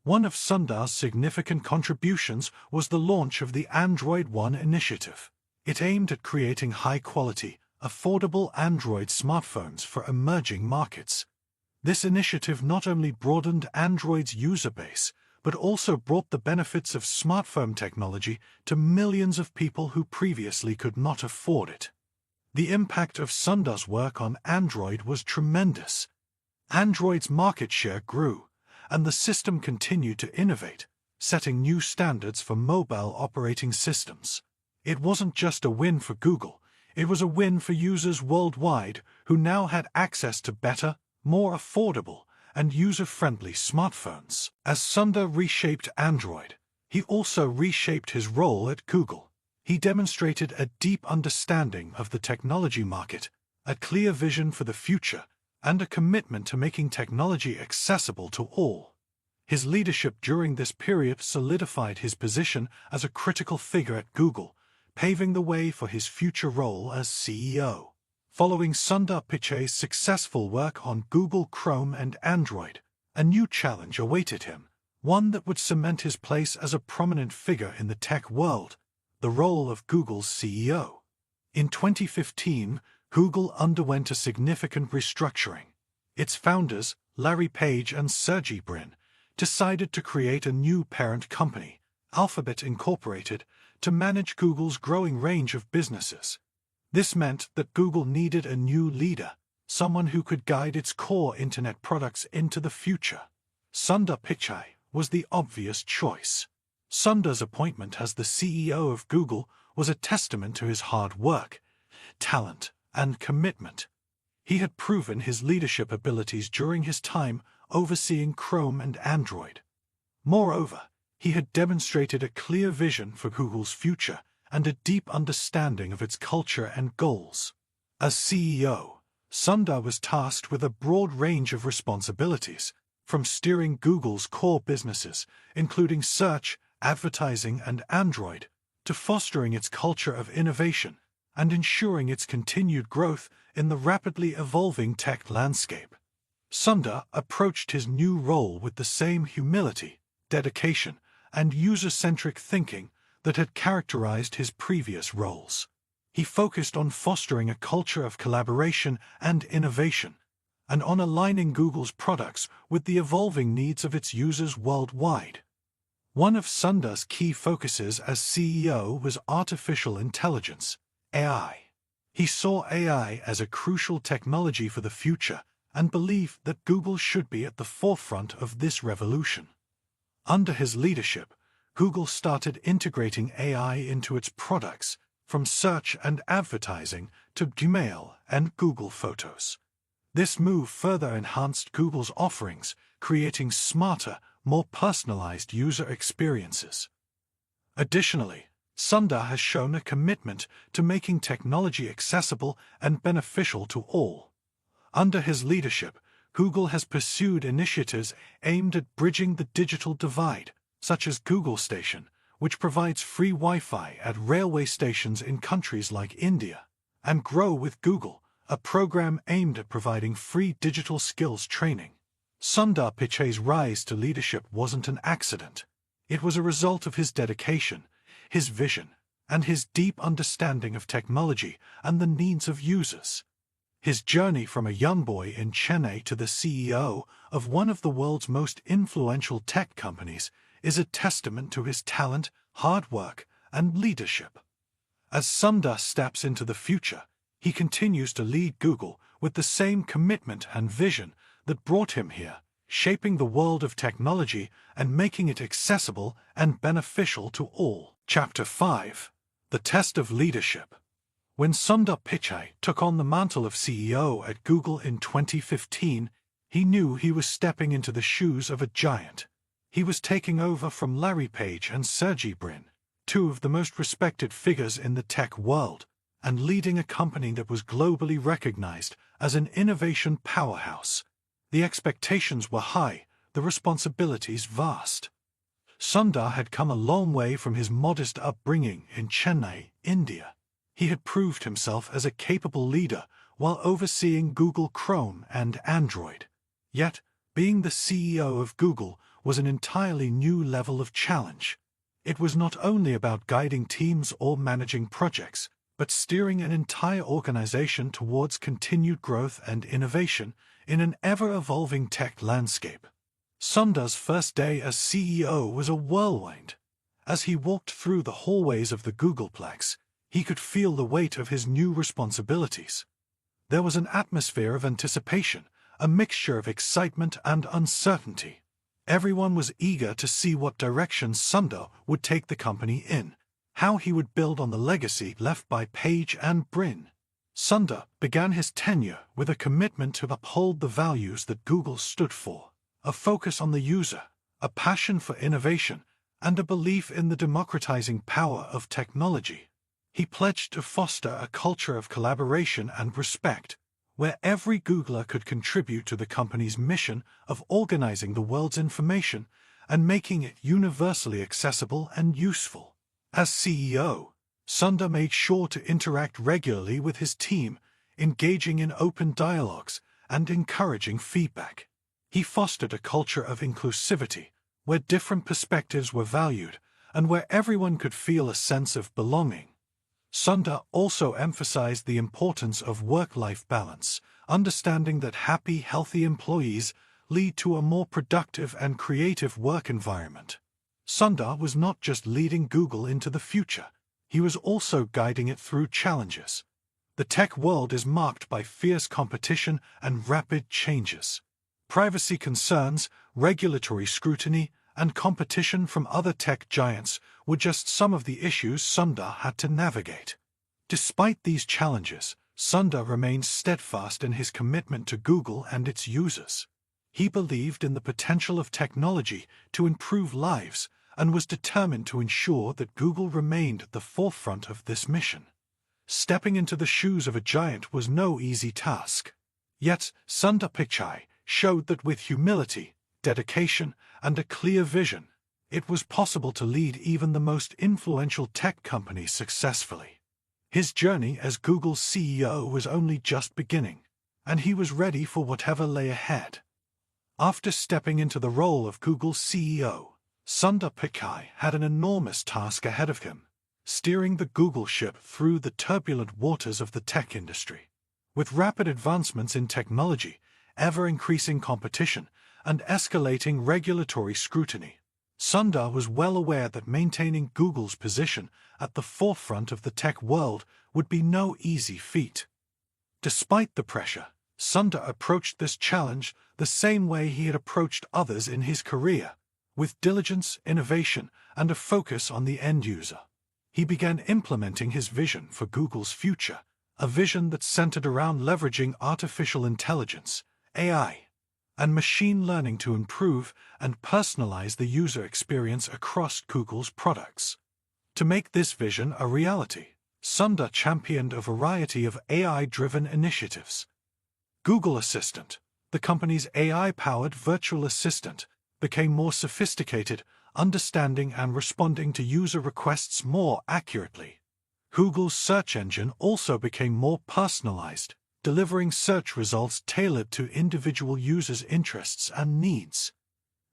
One of Sundar's significant contributions was the launch of the Android One initiative. It aimed at creating high-quality, affordable Android smartphones for emerging markets. This initiative not only broadened Android's user base, but also brought the benefits of smartphone technology to millions of people who previously could not afford it. The impact of Sundar's work on Android was tremendous. Android's market share grew, and the system continued to innovate, setting new standards for mobile operating systems. It wasn't just a win for Google, it was a win for users worldwide who now had access to better, more affordable, and user-friendly smartphones. As Sundar reshaped Android, he also reshaped his role at Google. He demonstrated a deep understanding of the technology market, a clear vision for the future, and a commitment to making technology accessible to all. His leadership during this period solidified his position as a critical figure at Google, paving the way for his future role as CEO. Following Sundar Pichai's successful work on Google Chrome and Android, a new challenge awaited him, one that would cement his place as a prominent figure in the tech world, the role of Google's CEO. In 2015, Google underwent a significant restructuring. Its founders, Larry Page and Sergey Brin, decided to create a new parent company, Alphabet Incorporated, to manage Google's growing range of businesses. This meant that Google needed a new leader, someone who could guide its core internet products into the future. Sundar Pichai was the obvious choice. Sundar's appointment as the CEO of Google was a testament to his hard work, talent, and commitment. He had proven his leadership abilities during his time overseeing Chrome and Android. Moreover, he had demonstrated a clear vision for Google's future and a deep understanding of its culture and goals. As CEO, Sundar was tasked with a broad range of responsibilities, from steering Google's core businesses, including search, advertising, and Android, to fostering its culture of innovation and ensuring its continued growth in the rapidly evolving tech landscape. Sundar approached his new role with the same humility, dedication, and user-centric thinking that had characterized his previous roles. He focused on fostering a culture of collaboration and innovation, and on aligning Google's products with the evolving needs of its users worldwide. One of Sundar's key focuses as CEO was artificial intelligence, AI. He saw AI as a crucial technology for the future and believed that Google should be at the forefront of this revolution. Under his leadership, Google started integrating AI into its products, from search and advertising to Gmail and Google Photos. This move further enhanced Google's offerings, creating smarter, more personalized user experiences. Additionally, Sundar has shown a commitment to making technology accessible and beneficial to all. Under his leadership, Google has pursued initiatives aimed at bridging the digital divide, such as Google Station, which provides free Wi-Fi at railway stations in countries like India, and Grow with Google, a program aimed at providing free digital skills training. Sundar Pichai's rise to leadership wasn't an accident. It was a result of his dedication, his vision, and his deep understanding of technology and the needs of users. His journey from a young boy in Chennai to the CEO of one of the world's most influential tech companies is a testament to his talent, hard work, and leadership. As Sundar steps into the future, he continues to lead Google with the same commitment and vision that brought him here, shaping the world of technology and making it accessible and beneficial to all. Chapter 5: The Test of Leadership. When Sundar Pichai took on the mantle of CEO at Google in 2015, he knew he was stepping into the shoes of a giant. He was taking over from Larry Page and Sergey Brin, two of the most respected figures in the tech world, and leading a company that was globally recognized as an innovation powerhouse. The expectations were high, the responsibilities vast. Sundar had come a long way from his modest upbringing in Chennai, India. He had proved himself as a capable leader while overseeing Google Chrome and Android. Yet, being the CEO of Google was an entirely new level of challenge. It was not only about guiding teams or managing projects, but steering an entire organization towards continued growth and innovation in an ever-evolving tech landscape. Sundar's first day as CEO was a whirlwind. As he walked through the hallways of the Googleplex, he could feel the weight of his new responsibilities. There was an atmosphere of anticipation, a mixture of excitement and uncertainty. Everyone was eager to see what direction Sundar would take the company in, how he would build on the legacy left by Page and Brin. Sundar began his tenure with a commitment to uphold the values that Google stood for, a focus on the user, a passion for innovation, and a belief in the democratizing power of technology. He pledged to foster a culture of collaboration and respect, where every Googler could contribute to the company's mission of organizing the world's information and making it universally accessible and useful. As CEO, Sundar made sure to interact regularly with his team, engaging in open dialogues and encouraging feedback. He fostered a culture of inclusivity, where different perspectives were valued and where everyone could feel a sense of belonging. Sundar also emphasized the importance of work-life balance, understanding that happy, healthy employees lead to a more productive and creative work environment. Sundar was not just leading Google into the future, he was also guiding it through challenges. The tech world is marked by fierce competition and rapid changes. Privacy concerns, regulatory scrutiny, and competition from other tech giants were just some of the issues Sundar had to navigate. Despite these challenges, Sundar remained steadfast in his commitment to Google and its users. He believed in the potential of technology to improve lives and was determined to ensure that Google remained at the forefront of this mission. Stepping into the shoes of a giant was no easy task. Yet, Sundar Pichai showed that with humility, dedication, and a clear vision, it was possible to lead even the most influential tech companies successfully. His journey as Google's CEO was only just beginning, and he was ready for whatever lay ahead. After stepping into the role of Google's CEO, Sundar Pichai had an enormous task ahead of him, steering the Google ship through the turbulent waters of the tech industry. With rapid advancements in technology, ever-increasing competition, and escalating regulatory scrutiny, Sundar was well aware that maintaining Google's position at the forefront of the tech world would be no easy feat. Despite the pressure, Sundar approached this challenge the same way he had approached others in his career, with diligence, innovation, and a focus on the end user. He began implementing his vision for Google's future, a vision that centered around leveraging artificial intelligence, AI, and machine learning to improve and personalize the user experience across Google's products. To make this vision a reality, Sundar championed a variety of AI-driven initiatives. Google Assistant, the company's AI-powered virtual assistant, became more sophisticated, understanding and responding to user requests more accurately. Google's search engine also became more personalized, delivering search results tailored to individual users' interests and needs.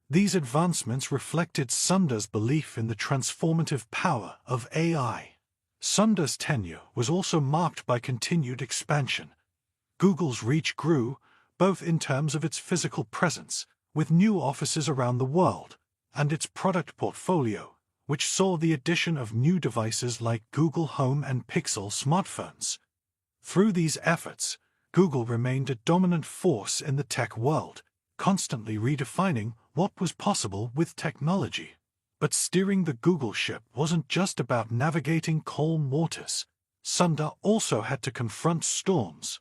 These advancements reflected Sundar's belief in the transformative power of AI. Sundar's tenure was also marked by continued expansion. Google's reach grew, both in terms of its physical presence, with new offices around the world, and its product portfolio, which saw the addition of new devices like Google Home and Pixel smartphones. Through these efforts, Google remained a dominant force in the tech world, constantly redefining what was possible with technology. But steering the Google ship wasn't just about navigating calm waters. Sundar also had to confront storms.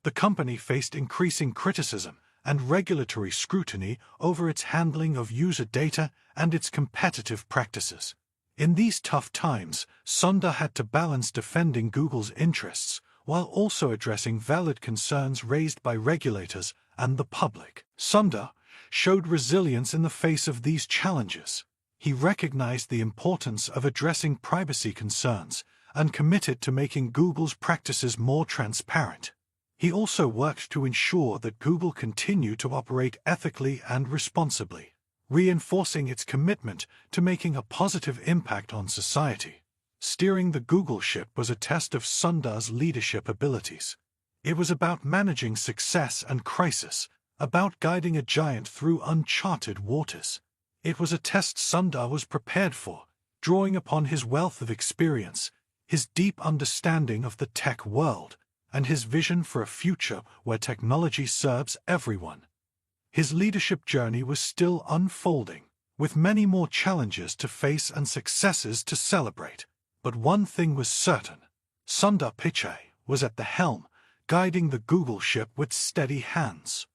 The company faced increasing criticism and regulatory scrutiny over its handling of user data and its competitive practices. In these tough times, Sundar had to balance defending Google's interests while also addressing valid concerns raised by regulators and the public. Sundar showed resilience in the face of these challenges. He recognized the importance of addressing privacy concerns and committed to making Google's practices more transparent. He also worked to ensure that Google continued to operate ethically and responsibly, reinforcing its commitment to making a positive impact on society. Steering the Google ship was a test of Sundar's leadership abilities. It was about managing success and crisis, about guiding a giant through uncharted waters. It was a test Sundar was prepared for, drawing upon his wealth of experience, his deep understanding of the tech world, and his vision for a future where technology serves everyone. His leadership journey was still unfolding, with many more challenges to face and successes to celebrate. But one thing was certain: Sundar Pichai was at the helm, guiding the Google ship with steady hands.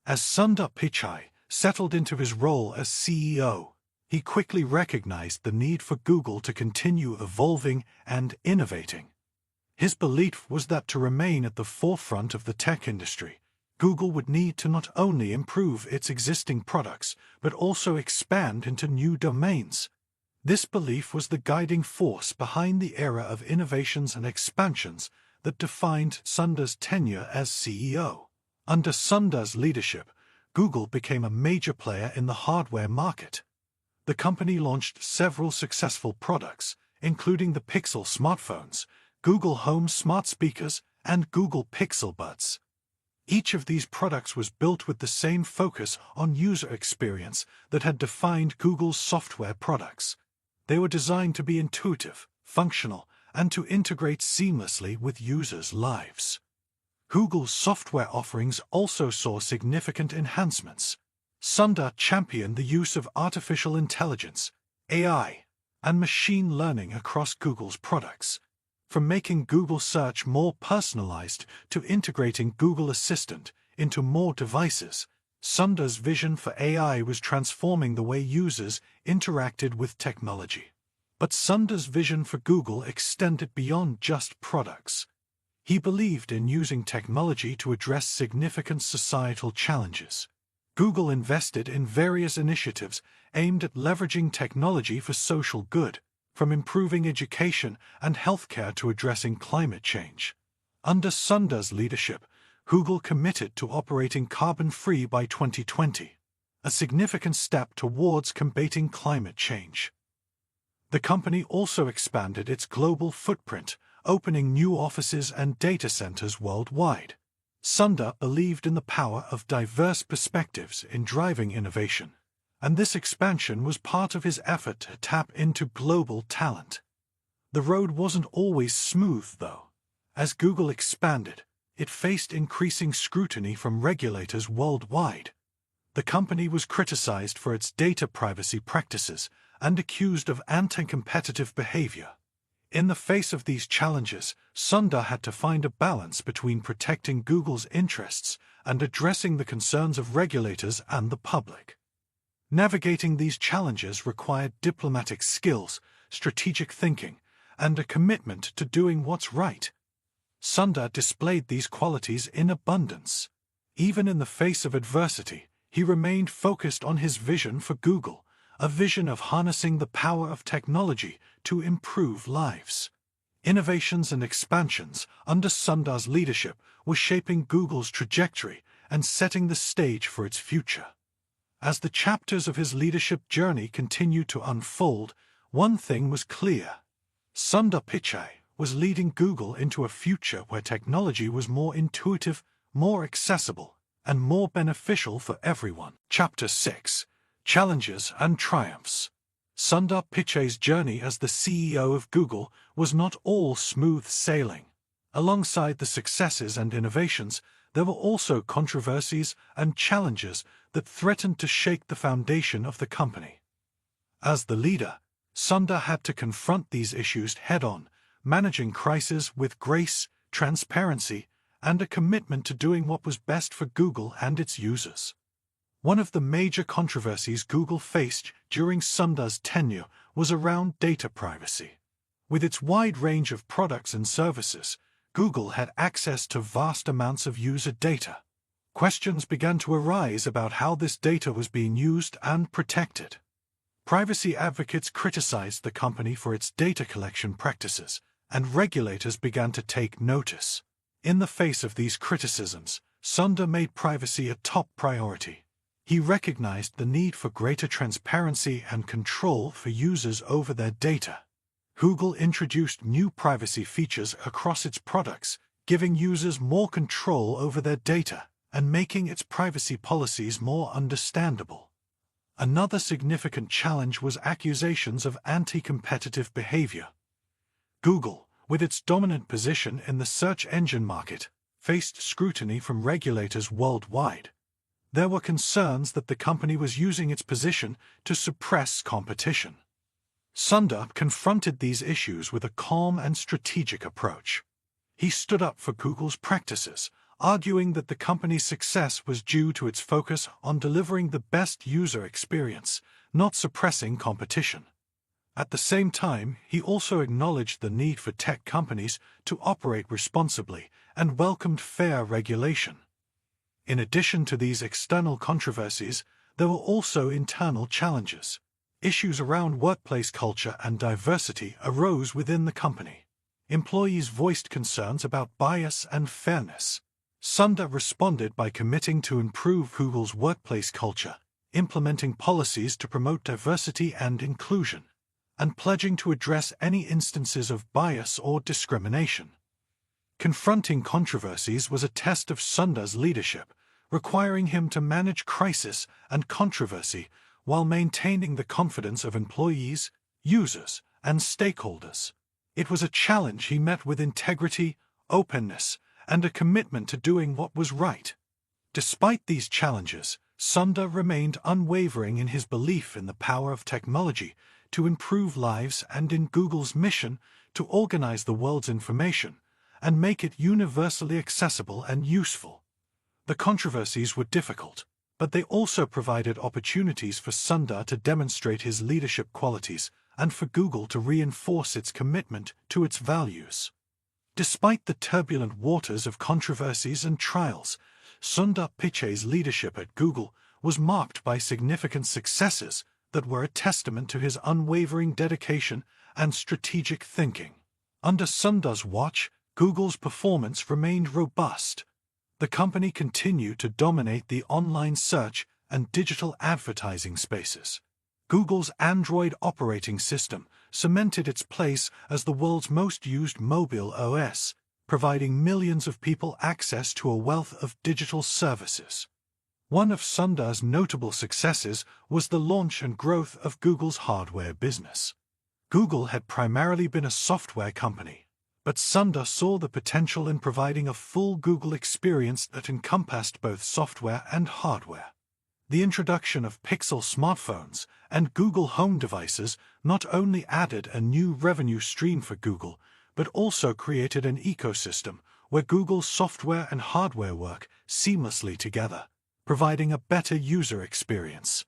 As Sundar Pichai settled into his role as CEO, he quickly recognized the need for Google to continue evolving and innovating. His belief was that to remain at the forefront of the tech industry, Google would need to not only improve its existing products, but also expand into new domains. This belief was the guiding force behind the era of innovations and expansions that defined Sundar's tenure as CEO. Under Sundar's leadership, Google became a major player in the hardware market. The company launched several successful products, including the Pixel smartphones, Google Home smart speakers, and Google Pixel Buds. Each of these products was built with the same focus on user experience that had defined Google's software products. They were designed to be intuitive, functional, and to integrate seamlessly with users' lives. Google's software offerings also saw significant enhancements. Sundar championed the use of artificial intelligence, AI, and machine learning across Google's products. From making Google Search more personalized to integrating Google Assistant into more devices, Sundar's vision for AI was transforming the way users interacted with technology. But Sundar's vision for Google extended beyond just products. He believed in using technology to address significant societal challenges. Google invested in various initiatives aimed at leveraging technology for social good, from improving education and healthcare to addressing climate change. Under Sundar's leadership, Google committed to operating carbon-free by 2020, a significant step towards combating climate change. The company also expanded its global footprint, opening new offices and data centers worldwide. Sundar believed in the power of diverse perspectives in driving innovation, and this expansion was part of his effort to tap into global talent. The road wasn't always smooth, though. As Google expanded, it faced increasing scrutiny from regulators worldwide. The company was criticized for its data privacy practices and accused of anti-competitive behavior. In the face of these challenges, Sundar had to find a balance between protecting Google's interests and addressing the concerns of regulators and the public. Navigating these challenges required diplomatic skills, strategic thinking, and a commitment to doing what's right. Sundar displayed these qualities in abundance. Even in the face of adversity, he remained focused on his vision for Google, a vision of harnessing the power of technology to improve lives. Innovations and expansions under Sundar's leadership were shaping Google's trajectory and setting the stage for its future. As the chapters of his leadership journey continued to unfold, one thing was clear. Sundar Pichai was leading Google into a future where technology was more intuitive, more accessible, and more beneficial for everyone. Chapter 6: Challenges and Triumphs. Sundar Pichai's journey as the CEO of Google was not all smooth sailing. Alongside the successes and innovations, there were also controversies and challenges that threatened to shake the foundation of the company. As the leader, Sundar had to confront these issues head-on, managing crises with grace, transparency, and a commitment to doing what was best for Google and its users. One of the major controversies Google faced during Sundar's tenure was around data privacy. With its wide range of products and services, Google had access to vast amounts of user data. Questions began to arise about how this data was being used and protected. Privacy advocates criticized the company for its data collection practices, and regulators began to take notice. In the face of these criticisms, Sundar made privacy a top priority. He recognized the need for greater transparency and control for users over their data. Google introduced new privacy features across its products, giving users more control over their data and making its privacy policies more understandable. Another significant challenge was accusations of anti-competitive behavior. Google, with its dominant position in the search engine market, faced scrutiny from regulators worldwide. There were concerns that the company was using its position to suppress competition. Sundar confronted these issues with a calm and strategic approach. He stood up for Google's practices, arguing that the company's success was due to its focus on delivering the best user experience, not suppressing competition. At the same time, he also acknowledged the need for tech companies to operate responsibly and welcomed fair regulation. In addition to these external controversies, there were also internal challenges. Issues around workplace culture and diversity arose within the company. Employees voiced concerns about bias and fairness. Sundar responded by committing to improve Google's workplace culture, implementing policies to promote diversity and inclusion, and pledging to address any instances of bias or discrimination. Confronting controversies was a test of Sundar's leadership, requiring him to manage crisis and controversy while maintaining the confidence of employees, users, and stakeholders. It was a challenge he met with integrity, openness, and a commitment to doing what was right. Despite these challenges, Sundar remained unwavering in his belief in the power of technology to improve lives and in Google's mission to organize the world's information and make it universally accessible and useful. The controversies were difficult, but they also provided opportunities for Sundar to demonstrate his leadership qualities and for Google to reinforce its commitment to its values. Despite the turbulent waters of controversies and trials, Sundar Pichai's leadership at Google was marked by significant successes that were a testament to his unwavering dedication and strategic thinking. Under Sundar's watch, Google's performance remained robust. The company continued to dominate the online search and digital advertising spaces. Google's Android operating system cemented its place as the world's most used mobile OS, providing millions of people access to a wealth of digital services. One of Sundar's notable successes was the launch and growth of Google's hardware business. Google had primarily been a software company, but Sundar saw the potential in providing a full Google experience that encompassed both software and hardware. The introduction of Pixel smartphones and Google Home devices not only added a new revenue stream for Google, but also created an ecosystem where Google's software and hardware work seamlessly together, providing a better user experience.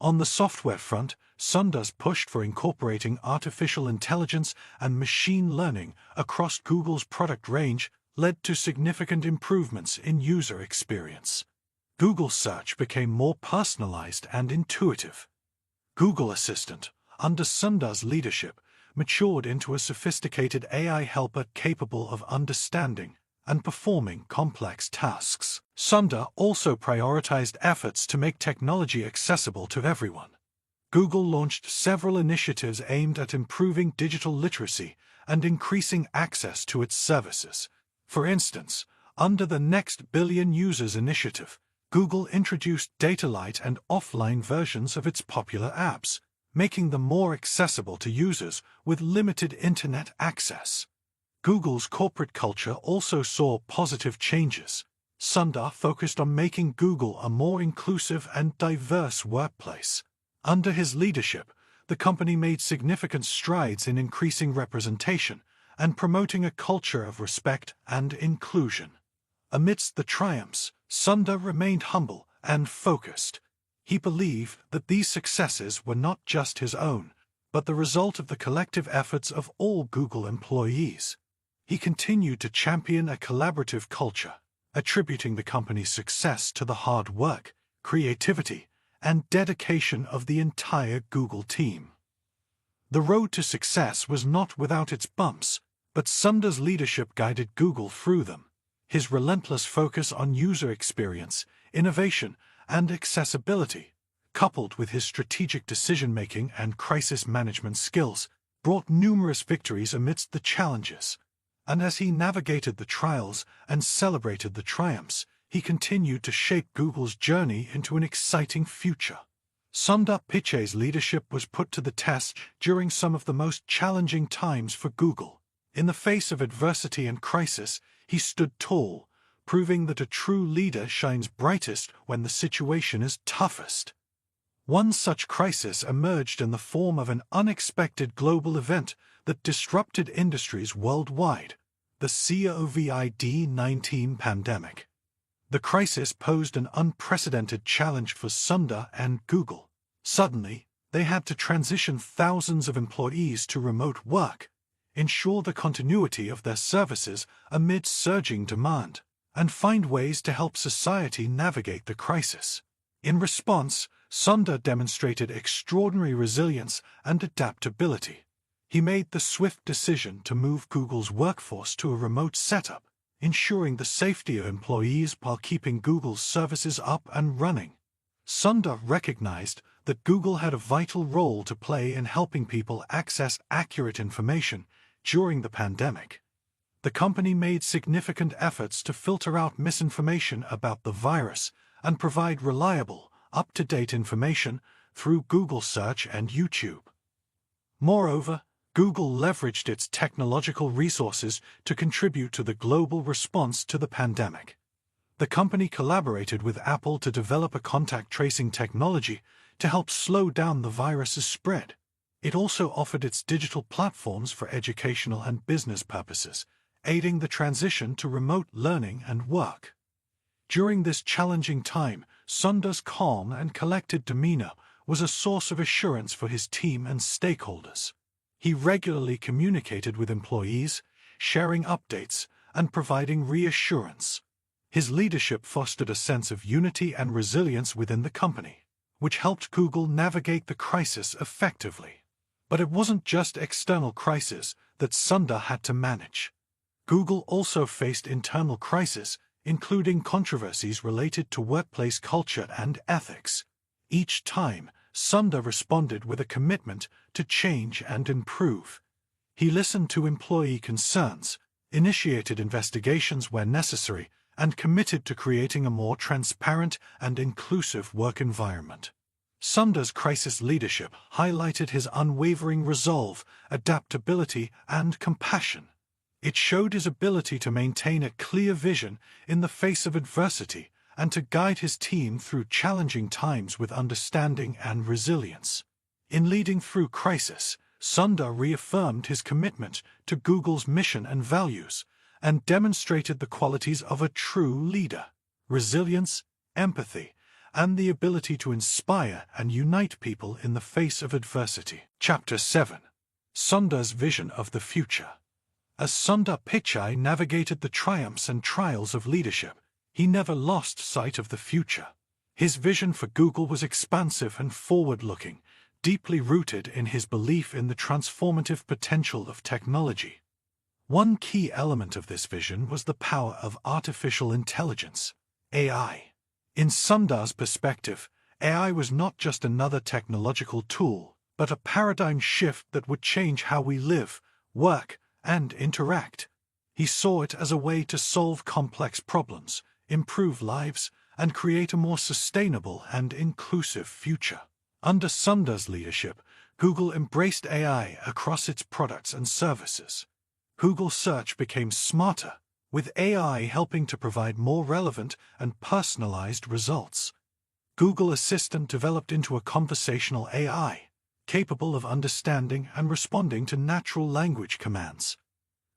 On the software front, Sundar's pushed for incorporating artificial intelligence and machine learning across Google's product range led to significant improvements in user experience. Google Search became more personalized and intuitive. Google Assistant, under Sundar's leadership, matured into a sophisticated AI helper capable of understanding and performing complex tasks. Sundar also prioritized efforts to make technology accessible to everyone. Google launched several initiatives aimed at improving digital literacy and increasing access to its services. For instance, under the Next Billion Users initiative, Google introduced data-light and offline versions of its popular apps, making them more accessible to users with limited internet access. Google's corporate culture also saw positive changes. Sundar focused on making Google a more inclusive and diverse workplace. Under his leadership, the company made significant strides in increasing representation and promoting a culture of respect and inclusion. Amidst the triumphs, Sundar remained humble and focused. He believed that these successes were not just his own, but the result of the collective efforts of all Google employees. He continued to champion a collaborative culture, attributing the company's success to the hard work, creativity, and dedication of the entire Google team. The road to success was not without its bumps, but Sundar's leadership guided Google through them. His relentless focus on user experience, innovation, and accessibility, coupled with his strategic decision-making and crisis management skills, brought numerous victories amidst the challenges. And as he navigated the trials and celebrated the triumphs, he continued to shape Google's journey into an exciting future. Sundar Pichai's leadership was put to the test during some of the most challenging times for Google. In the face of adversity and crisis, he stood tall, proving that a true leader shines brightest when the situation is toughest. One such crisis emerged in the form of an unexpected global event that disrupted industries worldwide, the COVID-19 pandemic. The crisis posed an unprecedented challenge for Sundar and Google. Suddenly, they had to transition thousands of employees to remote work, ensure the continuity of their services amid surging demand, and find ways to help society navigate the crisis. In response, Sundar demonstrated extraordinary resilience and adaptability. He made the swift decision to move Google's workforce to a remote setup, ensuring the safety of employees while keeping Google's services up and running. Sundar recognized that Google had a vital role to play in helping people access accurate information during the pandemic. The company made significant efforts to filter out misinformation about the virus and provide reliable, up-to-date information through Google Search and YouTube. Moreover, Google leveraged its technological resources to contribute to the global response to the pandemic. The company collaborated with Apple to develop a contact tracing technology to help slow down the virus's spread. It also offered its digital platforms for educational and business purposes, aiding the transition to remote learning and work. During this challenging time, Sundar's calm and collected demeanor was a source of assurance for his team and stakeholders. He regularly communicated with employees, sharing updates and providing reassurance. His leadership fostered a sense of unity and resilience within the company, which helped Google navigate the crisis effectively. But it wasn't just external crises that Sundar had to manage. Google also faced internal crises, including controversies related to workplace culture and ethics. Each time, Sundar responded with a commitment to change and improve. He listened to employee concerns, initiated investigations where necessary, and committed to creating a more transparent and inclusive work environment. Sundar's crisis leadership highlighted his unwavering resolve, adaptability, and compassion. It showed his ability to maintain a clear vision in the face of adversity and to guide his team through challenging times with understanding and resilience. In leading through crisis, Sundar reaffirmed his commitment to Google's mission and values and demonstrated the qualities of a true leader: resilience, empathy, and the ability to inspire and unite people in the face of adversity. Chapter 7. Sundar's Vision of the Future. As Sundar Pichai navigated the triumphs and trials of leadership, he never lost sight of the future. His vision for Google was expansive and forward-looking, deeply rooted in his belief in the transformative potential of technology. One key element of this vision was the power of artificial intelligence, AI. In Sundar's perspective, AI was not just another technological tool, but a paradigm shift that would change how we live, work, and interact. He saw it as a way to solve complex problems, improve lives, and create a more sustainable and inclusive future. Under Sundar's leadership, Google embraced AI across its products and services. Google Search became smarter, with AI helping to provide more relevant and personalized results. Google Assistant developed into a conversational AI, capable of understanding and responding to natural language commands.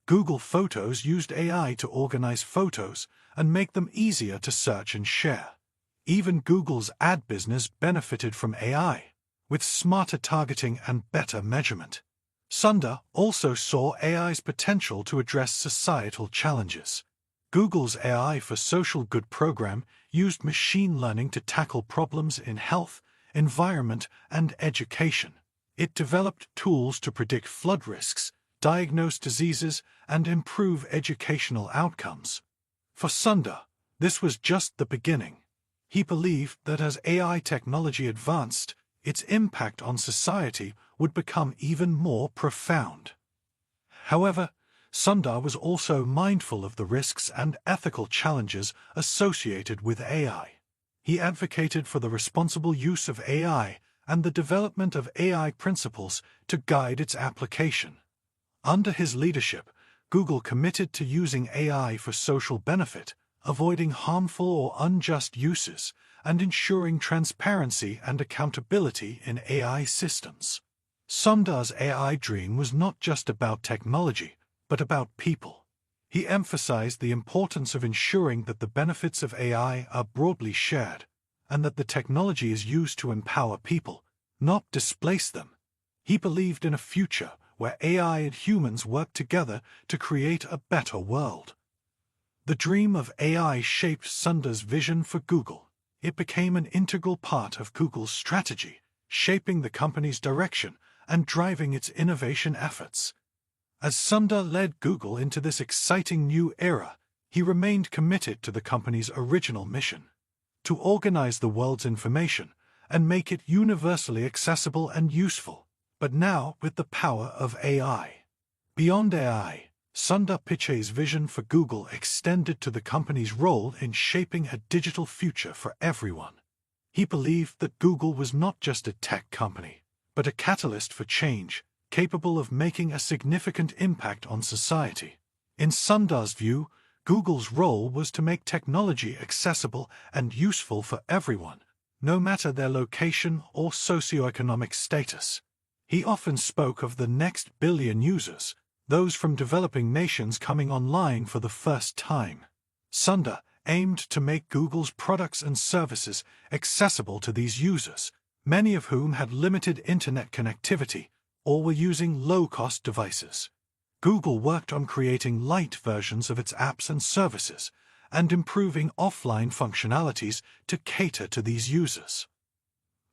Google Photos used AI to organize photos and make them easier to search and share. Even Google's ad business benefited from AI, with smarter targeting and better measurement. Sundar also saw AI's potential to address societal challenges. Google's AI for Social Good program used machine learning to tackle problems in health, environment, and education. It developed tools to predict flood risks, diagnose diseases, and improve educational outcomes. For Sundar, this was just the beginning. He believed that as AI technology advanced, its impact on society would become even more profound. However, Sundar was also mindful of the risks and ethical challenges associated with AI. He advocated for the responsible use of AI and the development of AI principles to guide its application. Under his leadership, Google committed to using AI for social benefit, avoiding harmful or unjust uses, and ensuring transparency and accountability in AI systems. Sundar's AI dream was not just about technology, but about people. He emphasized the importance of ensuring that the benefits of AI are broadly shared, and that the technology is used to empower people, not displace them. He believed in a future where AI and humans work together to create a better world. The dream of AI shaped Sundar's vision for Google. It became an integral part of Google's strategy, shaping the company's direction and driving its innovation efforts. As Sundar led Google into this exciting new era, he remained committed to the company's original mission: to organize the world's information and make it universally accessible and useful, but now with the power of AI. Beyond AI, Sundar Pichai's vision for Google extended to the company's role in shaping a digital future for everyone. He believed that Google was not just a tech company, but a catalyst for change, capable of making a significant impact on society. In Sundar's view, Google's role was to make technology accessible and useful for everyone, no matter their location or socioeconomic status. He often spoke of the next billion users, those from developing nations coming online for the first time. Sundar aimed to make Google's products and services accessible to these users, many of whom had limited internet connectivity or were using low-cost devices. Google worked on creating light versions of its apps and services and improving offline functionalities to cater to these users.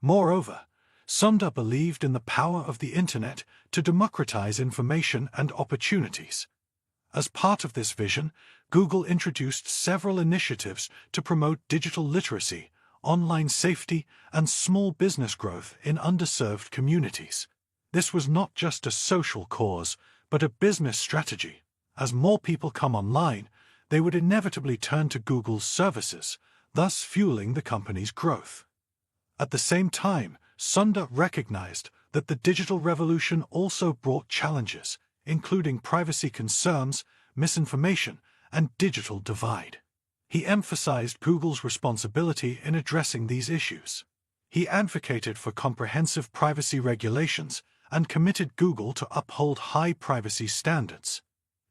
Moreover, Sundar believed in the power of the internet to democratize information and opportunities. As part of this vision, Google introduced several initiatives to promote digital literacy, online safety, and small business growth in underserved communities. This was not just a social cause, but a business strategy. As more people come online, they would inevitably turn to Google's services, thus fueling the company's growth. At the same time, Sundar recognized that the digital revolution also brought challenges, including privacy concerns, misinformation, and digital divide. He emphasized Google's responsibility in addressing these issues. He advocated for comprehensive privacy regulations and committed Google to uphold high privacy standards.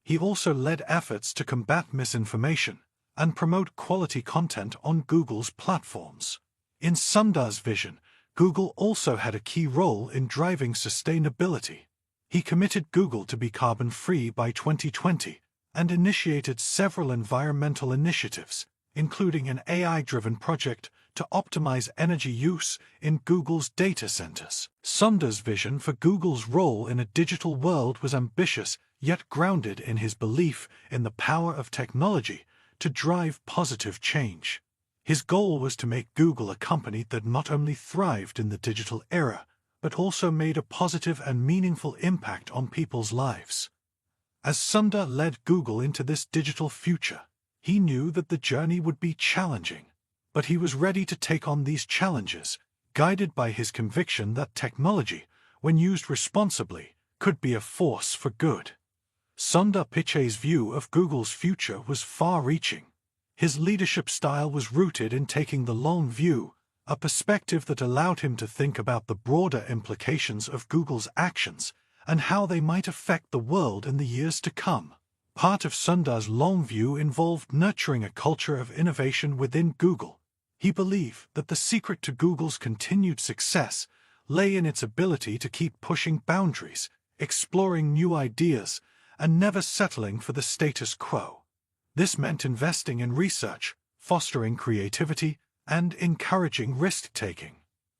He also led efforts to combat misinformation and promote quality content on Google's platforms. In Sundar's vision, Google also had a key role in driving sustainability. He committed Google to be carbon-free by 2020 and initiated several environmental initiatives, including an AI-driven project to optimize energy use in Google's data centers. Sundar's vision for Google's role in a digital world was ambitious, yet grounded in his belief in the power of technology to drive positive change. His goal was to make Google a company that not only thrived in the digital era, but also made a positive and meaningful impact on people's lives. As Sundar led Google into this digital future, he knew that the journey would be challenging, but he was ready to take on these challenges, guided by his conviction that technology, when used responsibly, could be a force for good. Sundar Pichai's view of Google's future was far-reaching. His leadership style was rooted in taking the long view, a perspective that allowed him to think about the broader implications of Google's actions and how they might affect the world in the years to come. Part of Sundar's long view involved nurturing a culture of innovation within Google. He believed that the secret to Google's continued success lay in its ability to keep pushing boundaries, exploring new ideas, and never settling for the status quo. This meant investing in research, fostering creativity, and encouraging risk-taking.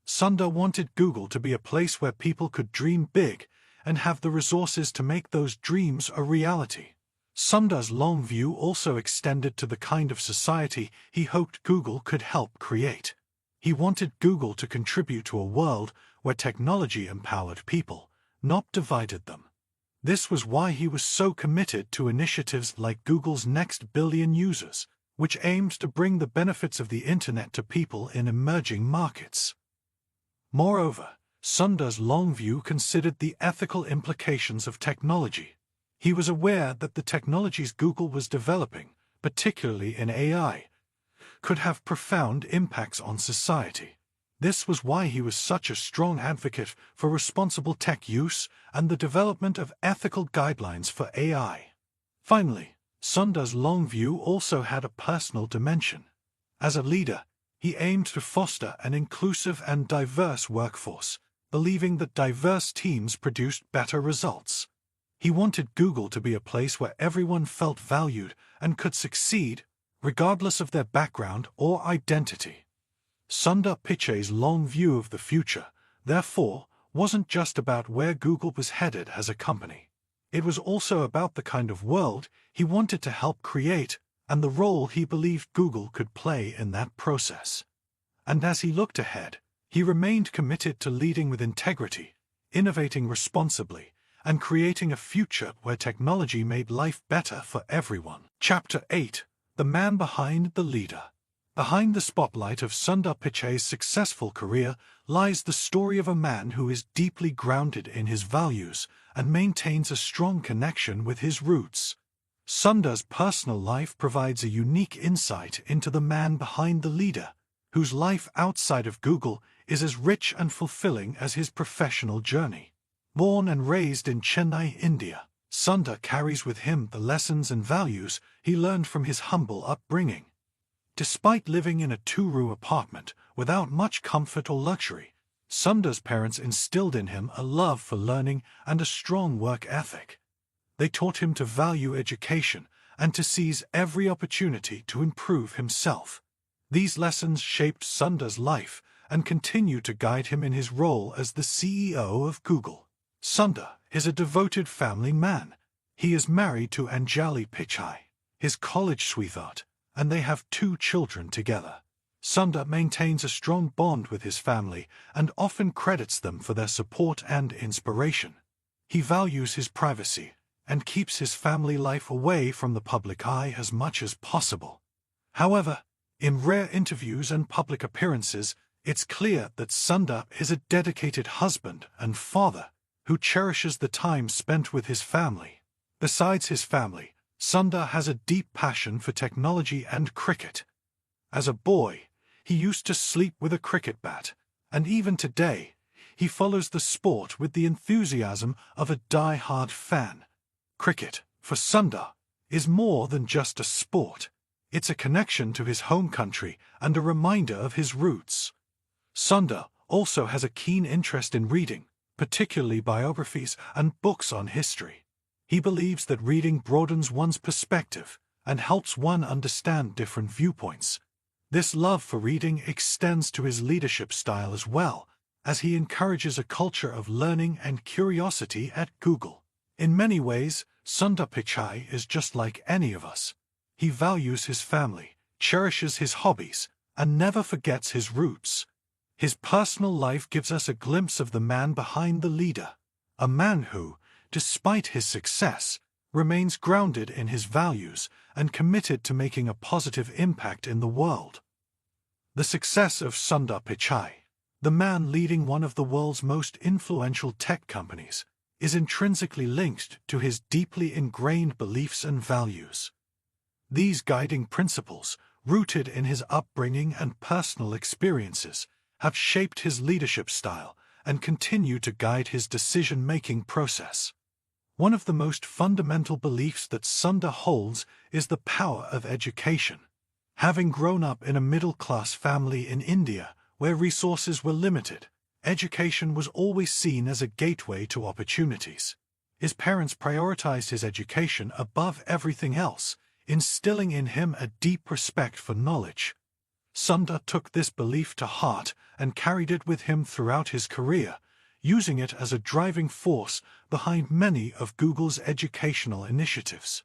Sundar wanted Google to be a place where people could dream big and have the resources to make those dreams a reality. Sundar's long view also extended to the kind of society he hoped Google could help create. He wanted Google to contribute to a world where technology empowered people, not divided them. This was why he was so committed to initiatives like Google's Next Billion Users, which aimed to bring the benefits of the Internet to people in emerging markets. Moreover, Sundar's long view considered the ethical implications of technology. He was aware that the technologies Google was developing, particularly in AI, could have profound impacts on society. This was why he was such a strong advocate for responsible tech use and the development of ethical guidelines for AI. Finally, Sundar's long view also had a personal dimension. As a leader, he aimed to foster an inclusive and diverse workforce, believing that diverse teams produced better results. He wanted Google to be a place where everyone felt valued and could succeed, regardless of their background or identity. Sundar Pichai's long view of the future, therefore, wasn't just about where Google was headed as a company. It was also about the kind of world he wanted to help create and the role he believed Google could play in that process. And as he looked ahead, he remained committed to leading with integrity, innovating responsibly, and creating a future where technology made life better for everyone. Chapter 8: The Man Behind the Leader. Behind the spotlight of Sundar Pichai's successful career lies the story of a man who is deeply grounded in his values and maintains a strong connection with his roots. Sundar's personal life provides a unique insight into the man behind the leader, whose life outside of Google is as rich and fulfilling as his professional journey. Born and raised in Chennai, India, Sundar carries with him the lessons and values he learned from his humble upbringing. Despite living in a two-room apartment without much comfort or luxury, Sundar's parents instilled in him a love for learning and a strong work ethic. They taught him to value education and to seize every opportunity to improve himself. These lessons shaped Sundar's life and continue to guide him in his role as the CEO of Google. Sundar is a devoted family man. He is married to Anjali Pichai, his college sweetheart, and they have 2 children together. Sundar maintains a strong bond with his family and often credits them for their support and inspiration. He values his privacy, and keeps his family life away from the public eye as much as possible. However, in rare interviews and public appearances, it's clear that Sundar is a dedicated husband and father who cherishes the time spent with his family. Besides his family, Sundar has a deep passion for technology and cricket. As a boy, he used to sleep with a cricket bat, and even today, he follows the sport with the enthusiasm of a die-hard fan. Cricket, for Sundar, is more than just a sport. It's a connection to his home country and a reminder of his roots. Sundar also has a keen interest in reading, particularly biographies and books on history. He believes that reading broadens one's perspective and helps one understand different viewpoints. This love for reading extends to his leadership style as well, as he encourages a culture of learning and curiosity at Google. In many ways, Sundar Pichai is just like any of us. He values his family, cherishes his hobbies, and never forgets his roots. His personal life gives us a glimpse of the man behind the leader, a man who, despite his success, remains grounded in his values and committed to making a positive impact in the world. The success of Sundar Pichai, the man leading one of the world's most influential tech companies, is intrinsically linked to his deeply ingrained beliefs and values. These guiding principles, rooted in his upbringing and personal experiences, have shaped his leadership style and continue to guide his decision-making process. One of the most fundamental beliefs that Sundar holds is the power of education. Having grown up in a middle-class family in India, where resources were limited, education was always seen as a gateway to opportunities. His parents prioritized his education above everything else, instilling in him a deep respect for knowledge. Sundar took this belief to heart and carried it with him throughout his career, using it as a driving force behind many of Google's educational initiatives.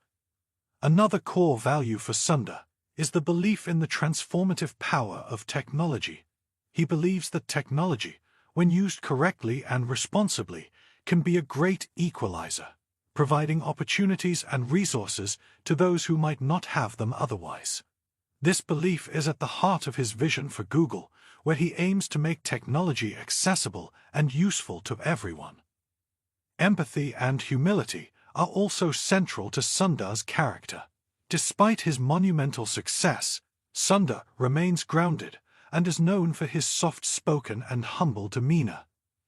Another core value for Sundar is the belief in the transformative power of technology. He believes that technology, when used correctly and responsibly, can be a great equalizer, providing opportunities and resources to those who might not have them otherwise. This belief is at the heart of his vision for Google, where he aims to make technology accessible and useful to everyone. Empathy and humility are also central to Sundar's character. Despite his monumental success, Sundar remains grounded and is known for his soft-spoken and humble demeanor.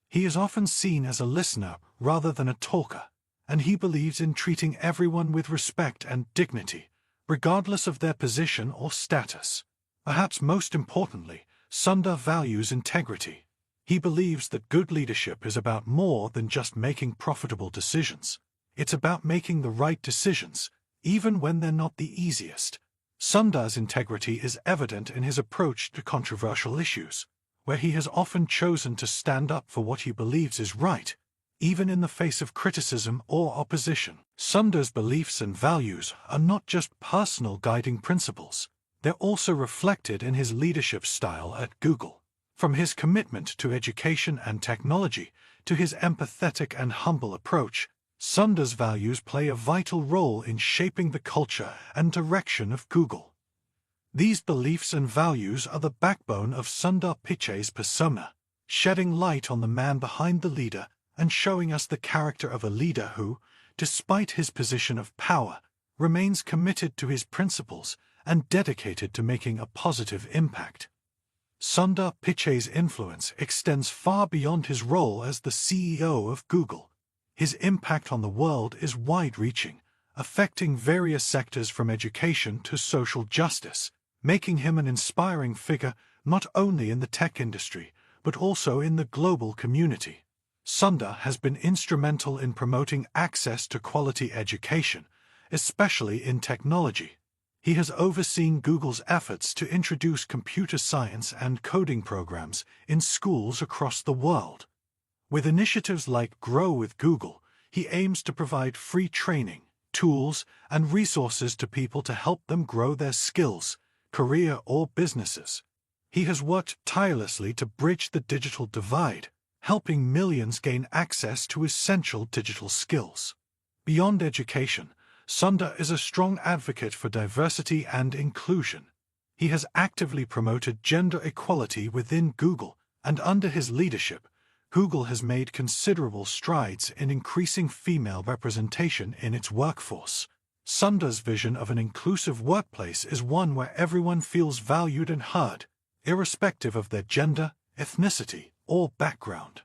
He is often seen as a listener rather than a talker, and he believes in treating everyone with respect and dignity, regardless of their position or status. Perhaps most importantly, Sundar values integrity. He believes that good leadership is about more than just making profitable decisions. It's about making the right decisions, even when they're not the easiest. Sundar's integrity is evident in his approach to controversial issues, where he has often chosen to stand up for what he believes is right, even in the face of criticism or opposition. Sundar's beliefs and values are not just personal guiding principles. They're also reflected in his leadership style at Google. From his commitment to education and technology to his empathetic and humble approach, Sundar's values play a vital role in shaping the culture and direction of Google. These beliefs and values are the backbone of Sundar Pichai's persona, shedding light on the man behind the leader and showing us the character of a leader who, despite his position of power, remains committed to his principles and dedicated to making a positive impact. Sundar Pichai's influence extends far beyond his role as the CEO of Google. His impact on the world is wide-reaching, affecting various sectors from education to social justice, making him an inspiring figure not only in the tech industry, but also in the global community. Sundar has been instrumental in promoting access to quality education, especially in technology. He has overseen Google's efforts to introduce computer science and coding programs in schools across the world. With initiatives like Grow with Google, he aims to provide free training, tools, and resources to people to help them grow their skills, career, or businesses. He has worked tirelessly to bridge the digital divide, helping millions gain access to essential digital skills. Beyond education, Sundar is a strong advocate for diversity and inclusion. He has actively promoted gender equality within Google, and under his leadership, Google has made considerable strides in increasing female representation in its workforce. Sundar's vision of an inclusive workplace is one where everyone feels valued and heard, irrespective of their gender, ethnicity, or background.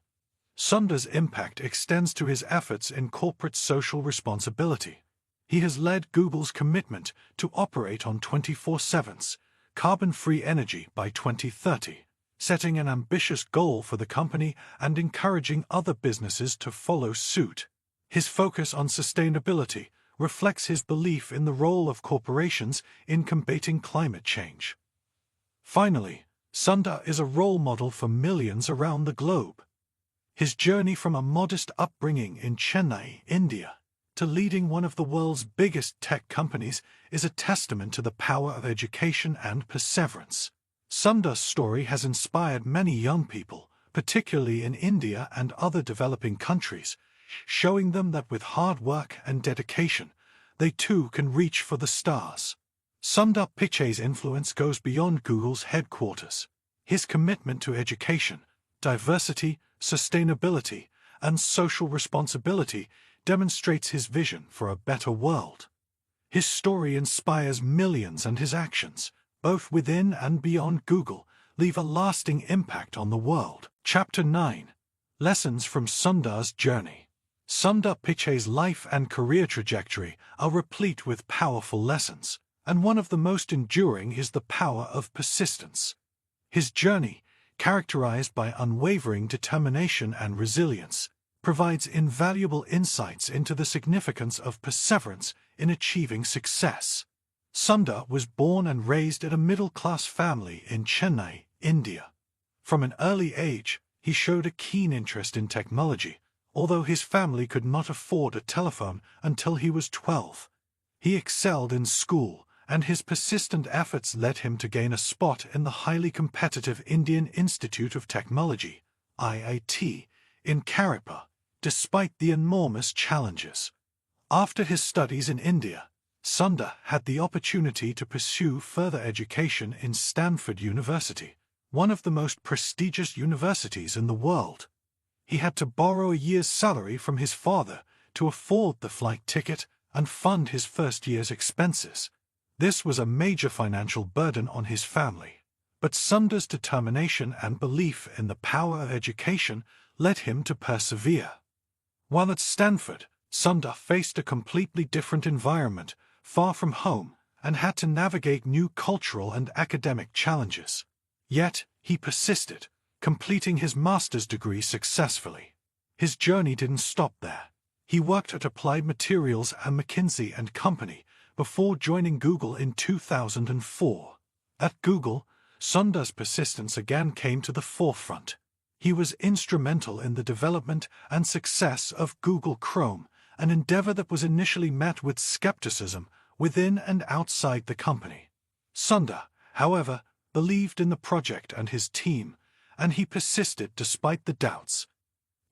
Sundar's impact extends to his efforts in corporate social responsibility. He has led Google's commitment to operate on 24/7 carbon-free energy by 2030, setting an ambitious goal for the company and encouraging other businesses to follow suit. His focus on sustainability reflects his belief in the role of corporations in combating climate change. Finally, Sundar is a role model for millions around the globe. His journey from a modest upbringing in Chennai, India, to leading one of the world's biggest tech companies is a testament to the power of education and perseverance. Sundar's story has inspired many young people, particularly in India and other developing countries, showing them that with hard work and dedication, they too can reach for the stars. Sundar Pichai's influence goes beyond Google's headquarters. His commitment to education, diversity, sustainability, and social responsibility demonstrates his vision for a better world. His story inspires millions, and his actions, both within and beyond Google, leave a lasting impact on the world. Chapter 9. Lessons from Sundar's Journey. Sundar Pichai's life and career trajectory are replete with powerful lessons, and one of the most enduring is the power of persistence. His journey, characterized by unwavering determination and resilience, provides invaluable insights into the significance of perseverance in achieving success. Sundar was born and raised in a middle-class family in Chennai, India. From an early age, he showed a keen interest in technology, although his family could not afford a telephone until he was 12. He excelled in school, and his persistent efforts led him to gain a spot in the highly competitive Indian Institute of Technology, IIT, in Karipur, despite the enormous challenges. After his studies in India, Sundar had the opportunity to pursue further education in Stanford University, one of the most prestigious universities in the world. He had to borrow a year's salary from his father to afford the flight ticket and fund his first year's expenses. This was a major financial burden on his family, but Sundar's determination and belief in the power of education led him to persevere. While at Stanford, Sundar faced a completely different environment, far from home, and had to navigate new cultural and academic challenges. Yet, he persisted, completing his master's degree successfully. His journey didn't stop there. He worked at Applied Materials and McKinsey & Company before joining Google in 2004. At Google, Sundar's persistence again came to the forefront. He was instrumental in the development and success of Google Chrome, an endeavor that was initially met with skepticism within and outside the company. Sundar, however, believed in the project and his team, and he persisted despite the doubts.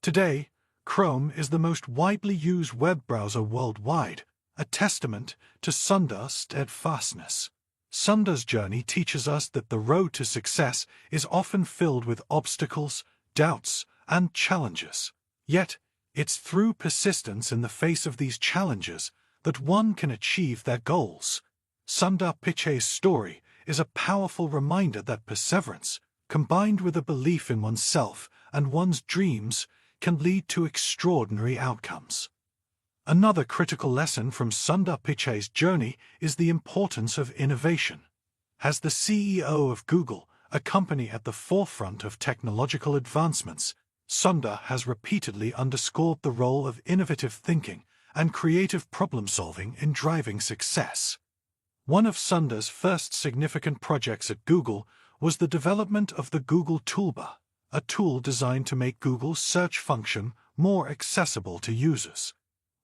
Today, Chrome is the most widely used web browser worldwide, a testament to Sundar's steadfastness. Sundar's journey teaches us that the road to success is often filled with obstacles, doubts, and challenges. Yet, it's through persistence in the face of these challenges that one can achieve their goals. Sundar Pichai's story is a powerful reminder that perseverance, combined with a belief in oneself and one's dreams, can lead to extraordinary outcomes. Another critical lesson from Sundar Pichai's journey is the importance of innovation. As the CEO of Google, a company at the forefront of technological advancements, Sundar has repeatedly underscored the role of innovative thinking and creative problem-solving in driving success. One of Sundar's first significant projects at Google was the development of the Google Toolbar, a tool designed to make Google's search function more accessible to users.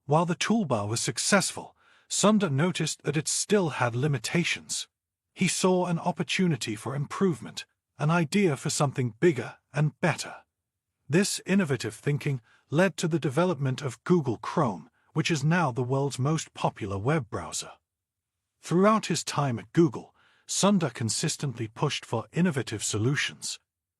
While the toolbar was successful, Sundar noticed that it still had limitations. He saw an opportunity for improvement, an idea for something bigger and better. This innovative thinking led to the development of Google Chrome, which is now the world's most popular web browser. Throughout his time at Google, Sundar consistently pushed for innovative solutions.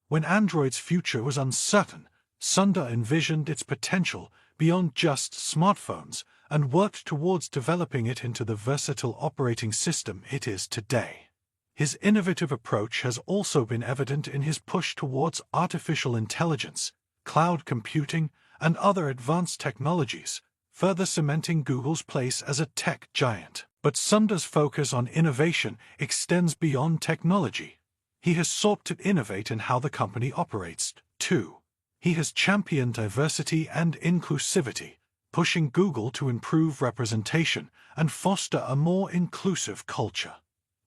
When Android's future was uncertain, Sundar envisioned its potential beyond just smartphones and worked towards developing it into the versatile operating system it is today. His innovative approach has also been evident in his push towards artificial intelligence, cloud computing, and other advanced technologies, further cementing Google's place as a tech giant. But Sundar's focus on innovation extends beyond technology. He has sought to innovate in how the company operates, too. He has championed diversity and inclusivity, pushing Google to improve representation and foster a more inclusive culture.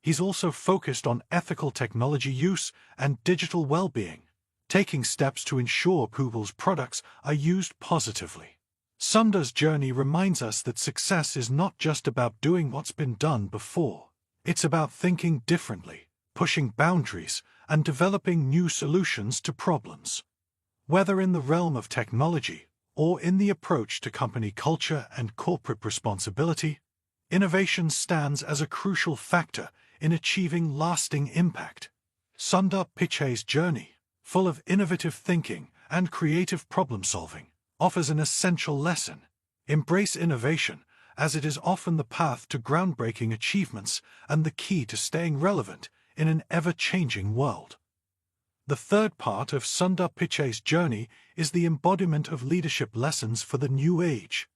He's also focused on ethical technology use and digital well-being, taking steps to ensure Google's products are used positively. Sundar's journey reminds us that success is not just about doing what's been done before. It's about thinking differently, pushing boundaries, and developing new solutions to problems. Whether in the realm of technology or in the approach to company culture and corporate responsibility, innovation stands as a crucial factor in achieving lasting impact. Sundar Pichai's journey, full of innovative thinking and creative problem-solving, offers an essential lesson. Embrace innovation, as it is often the path to groundbreaking achievements and the key to staying relevant in an ever-changing world. The third part of Sundar Pichai's journey is the embodiment of leadership lessons for the new age.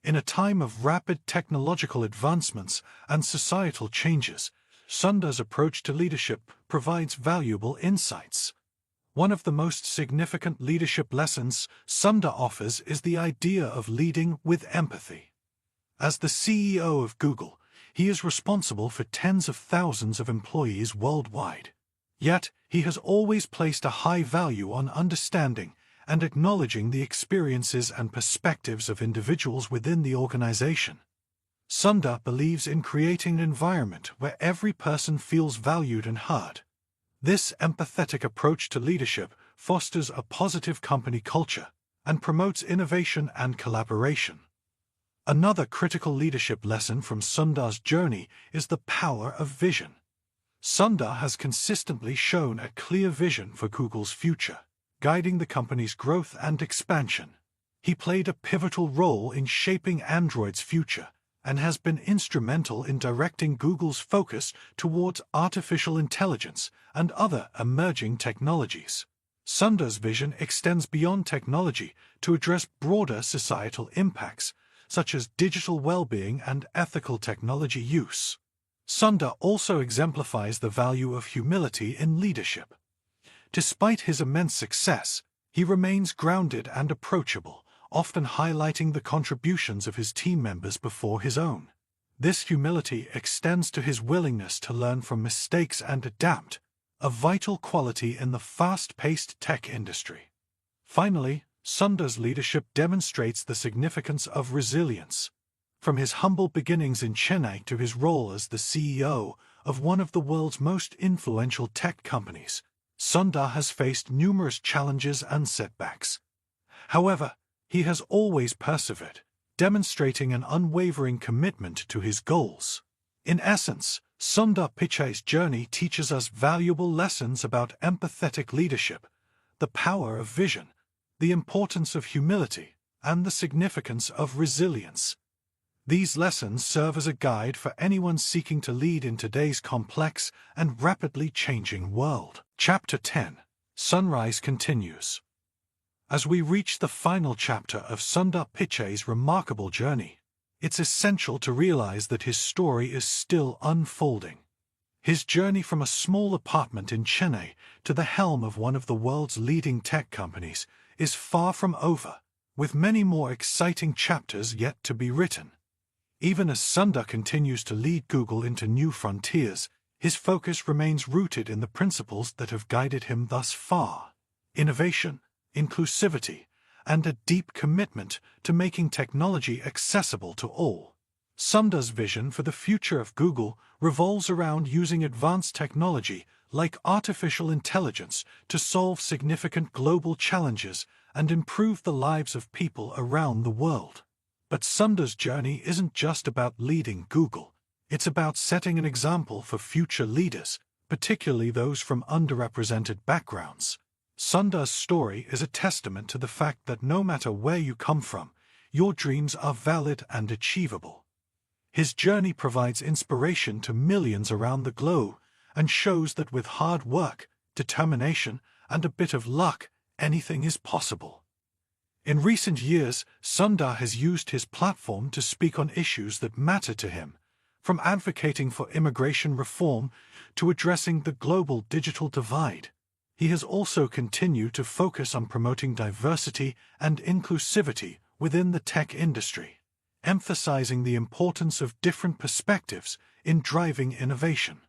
In a time of rapid technological advancements and societal changes, Sundar's approach to leadership provides valuable insights. One of the most significant leadership lessons Sundar offers is the idea of leading with empathy. As the CEO of Google, he is responsible for tens of thousands of employees worldwide. Yet, he has always placed a high value on understanding and acknowledging the experiences and perspectives of individuals within the organization. Sundar believes in creating an environment where every person feels valued and heard. This empathetic approach to leadership fosters a positive company culture and promotes innovation and collaboration. Another critical leadership lesson from Sundar's journey is the power of vision. Sundar has consistently shown a clear vision for Google's future, guiding the company's growth and expansion. He played a pivotal role in shaping Android's future and has been instrumental in directing Google's focus towards artificial intelligence and other emerging technologies. Sundar's vision extends beyond technology to address broader societal impacts, such as digital well-being and ethical technology use. Sundar also exemplifies the value of humility in leadership. Despite his immense success, he remains grounded and approachable, often highlighting the contributions of his team members before his own. This humility extends to his willingness to learn from mistakes and adapt, a vital quality in the fast-paced tech industry. Finally, Sundar's leadership demonstrates the significance of resilience. From his humble beginnings in Chennai to his role as the CEO of one of the world's most influential tech companies, Sundar has faced numerous challenges and setbacks. However, he has always persevered, demonstrating an unwavering commitment to his goals. In essence, Sundar Pichai's journey teaches us valuable lessons about empathetic leadership, the power of vision, the importance of humility, and the significance of resilience. These lessons serve as a guide for anyone seeking to lead in today's complex and rapidly changing world. Chapter 10. Sunrise continues. As we reach the final chapter of Sundar Pichai's remarkable journey, it's essential to realize that his story is still unfolding. His journey from a small apartment in Chennai to the helm of one of the world's leading tech companies is far from over, with many more exciting chapters yet to be written. Even as Sundar continues to lead Google into new frontiers, his focus remains rooted in the principles that have guided him thus far: innovation, inclusivity, and a deep commitment to making technology accessible to all. Sundar's vision for the future of Google revolves around using advanced technology like artificial intelligence to solve significant global challenges and improve the lives of people around the world. But Sundar's journey isn't just about leading Google. It's about setting an example for future leaders, particularly those from underrepresented backgrounds. Sundar's story is a testament to the fact that no matter where you come from, your dreams are valid and achievable. His journey provides inspiration to millions around the globe and shows that with hard work, determination, and a bit of luck, anything is possible. In recent years, Sundar has used his platform to speak on issues that matter to him, from advocating for immigration reform to addressing the global digital divide. He has also continued to focus on promoting diversity and inclusivity within the tech industry, emphasizing the importance of different perspectives in driving innovation.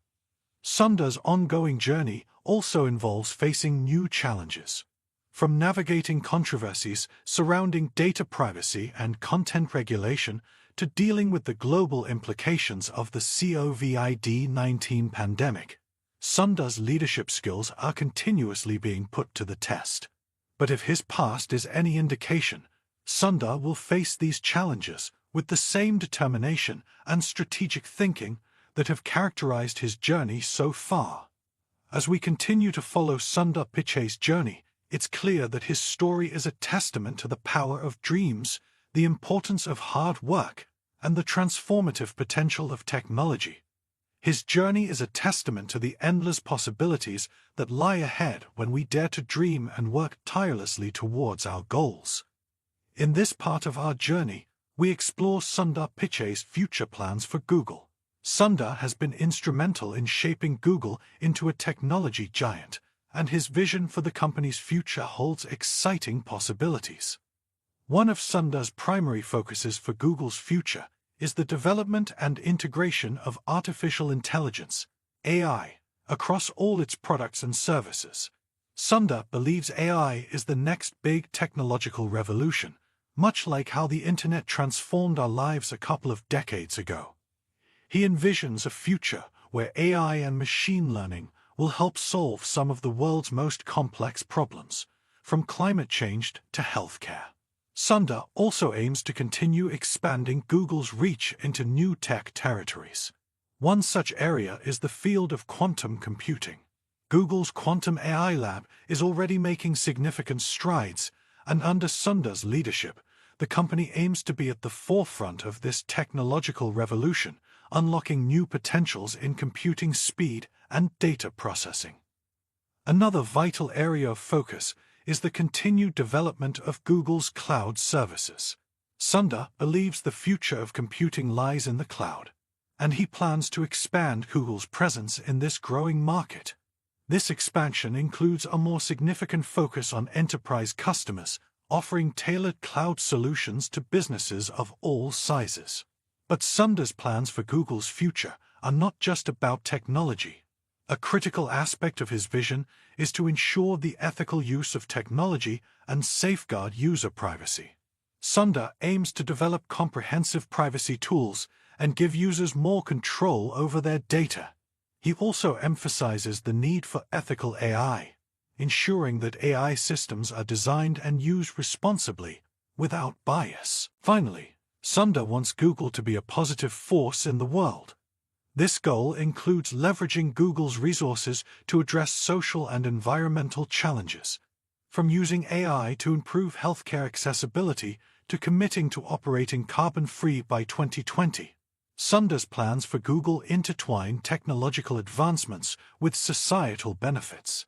Sundar's ongoing journey also involves facing new challenges. From navigating controversies surrounding data privacy and content regulation to dealing with the global implications of the COVID-19 pandemic, Sundar's leadership skills are continuously being put to the test. But if his past is any indication, Sundar will face these challenges with the same determination and strategic thinking that have characterized his journey so far. As we continue to follow Sundar Pichai's journey, it's clear that his story is a testament to the power of dreams, the importance of hard work, and the transformative potential of technology. His journey is a testament to the endless possibilities that lie ahead when we dare to dream and work tirelessly towards our goals. In this part of our journey, we explore Sundar Pichai's future plans for Google. Sundar has been instrumental in shaping Google into a technology giant, and his vision for the company's future holds exciting possibilities. One of Sundar's primary focuses for Google's future is the development and integration of artificial intelligence, AI, across all its products and services. Sundar believes AI is the next big technological revolution, much like how the internet transformed our lives a couple of decades ago. He envisions a future where AI and machine learning will help solve some of the world's most complex problems, from climate change to healthcare. Sundar also aims to continue expanding Google's reach into new tech territories. One such area is the field of quantum computing. Google's Quantum AI Lab is already making significant strides, and under Sundar's leadership, the company aims to be at the forefront of this technological revolution, unlocking new potentials in computing speed and data processing. Another vital area of focus is the continued development of Google's cloud services. Sundar believes the future of computing lies in the cloud, and he plans to expand Google's presence in this growing market. This expansion includes a more significant focus on enterprise customers, offering tailored cloud solutions to businesses of all sizes. But Sundar's plans for Google's future are not just about technology. A critical aspect of his vision is to ensure the ethical use of technology and safeguard user privacy. Sundar aims to develop comprehensive privacy tools and give users more control over their data. He also emphasizes the need for ethical AI, ensuring that AI systems are designed and used responsibly, without bias. Finally, Sundar wants Google to be a positive force in the world. This goal includes leveraging Google's resources to address social and environmental challenges, from using AI to improve healthcare accessibility to committing to operating carbon-free by 2020. Sundar's plans for Google intertwine technological advancements with societal benefits.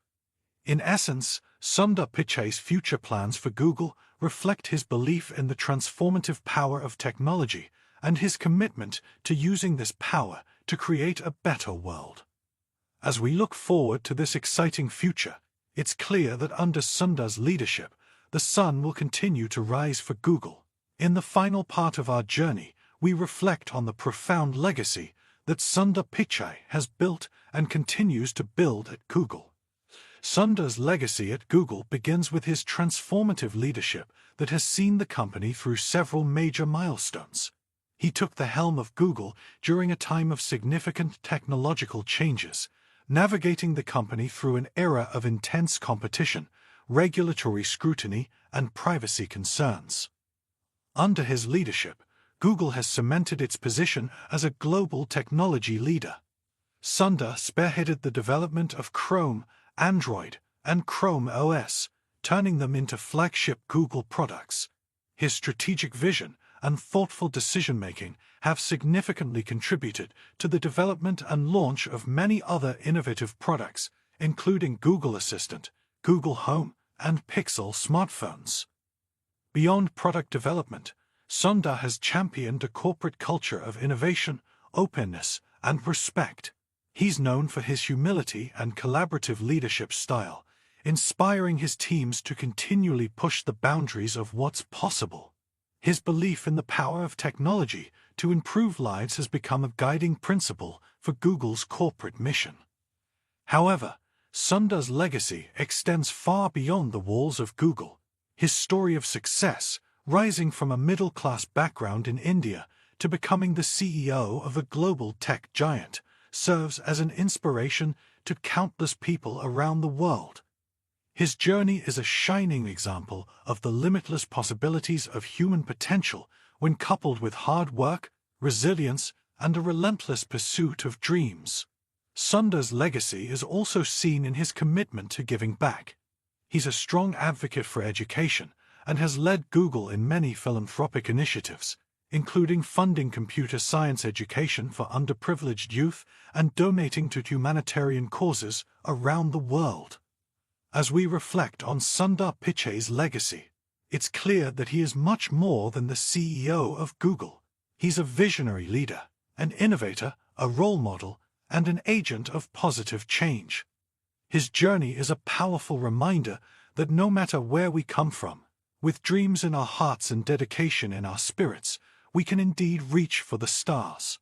In essence, Sundar Pichai's future plans for Google reflect his belief in the transformative power of technology and his commitment to using this power to create a better world. As we look forward to this exciting future, it's clear that under Sundar's leadership, the sun will continue to rise for Google. In the final part of our journey, we reflect on the profound legacy that Sundar Pichai has built and continues to build at Google. Sundar's legacy at Google begins with his transformative leadership that has seen the company through several major milestones. He took the helm of Google during a time of significant technological changes, navigating the company through an era of intense competition, regulatory scrutiny, and privacy concerns. Under his leadership, Google has cemented its position as a global technology leader. Sundar spearheaded the development of Chrome, Android, and Chrome OS, turning them into flagship Google products. His strategic vision and thoughtful decision-making have significantly contributed to the development and launch of many other innovative products, including Google Assistant, Google Home, and Pixel smartphones. Beyond product development, Sundar has championed a corporate culture of innovation, openness, and respect. He's known for his humility and collaborative leadership style, inspiring his teams to continually push the boundaries of what's possible. His belief in the power of technology to improve lives has become a guiding principle for Google's corporate mission. However, Sundar's legacy extends far beyond the walls of Google. His story of success, rising from a middle-class background in India to becoming the CEO of a global tech giant, serves as an inspiration to countless people around the world. His journey is a shining example of the limitless possibilities of human potential when coupled with hard work, resilience, and a relentless pursuit of dreams. Sundar's legacy is also seen in his commitment to giving back. He's a strong advocate for education and has led Google in many philanthropic initiatives, including funding computer science education for underprivileged youth and donating to humanitarian causes around the world. As we reflect on Sundar Pichai's legacy, it's clear that he is much more than the CEO of Google. He's a visionary leader, an innovator, a role model, and an agent of positive change. His journey is a powerful reminder that no matter where we come from, with dreams in our hearts and dedication in our spirits, we can indeed reach for the stars.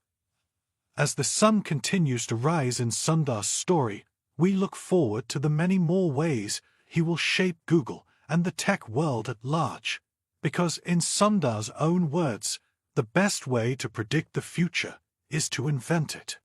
As the sun continues to rise in Sundar's story, we look forward to the many more ways he will shape Google and the tech world at large. Because in Sundar's own words, the best way to predict the future is to invent it.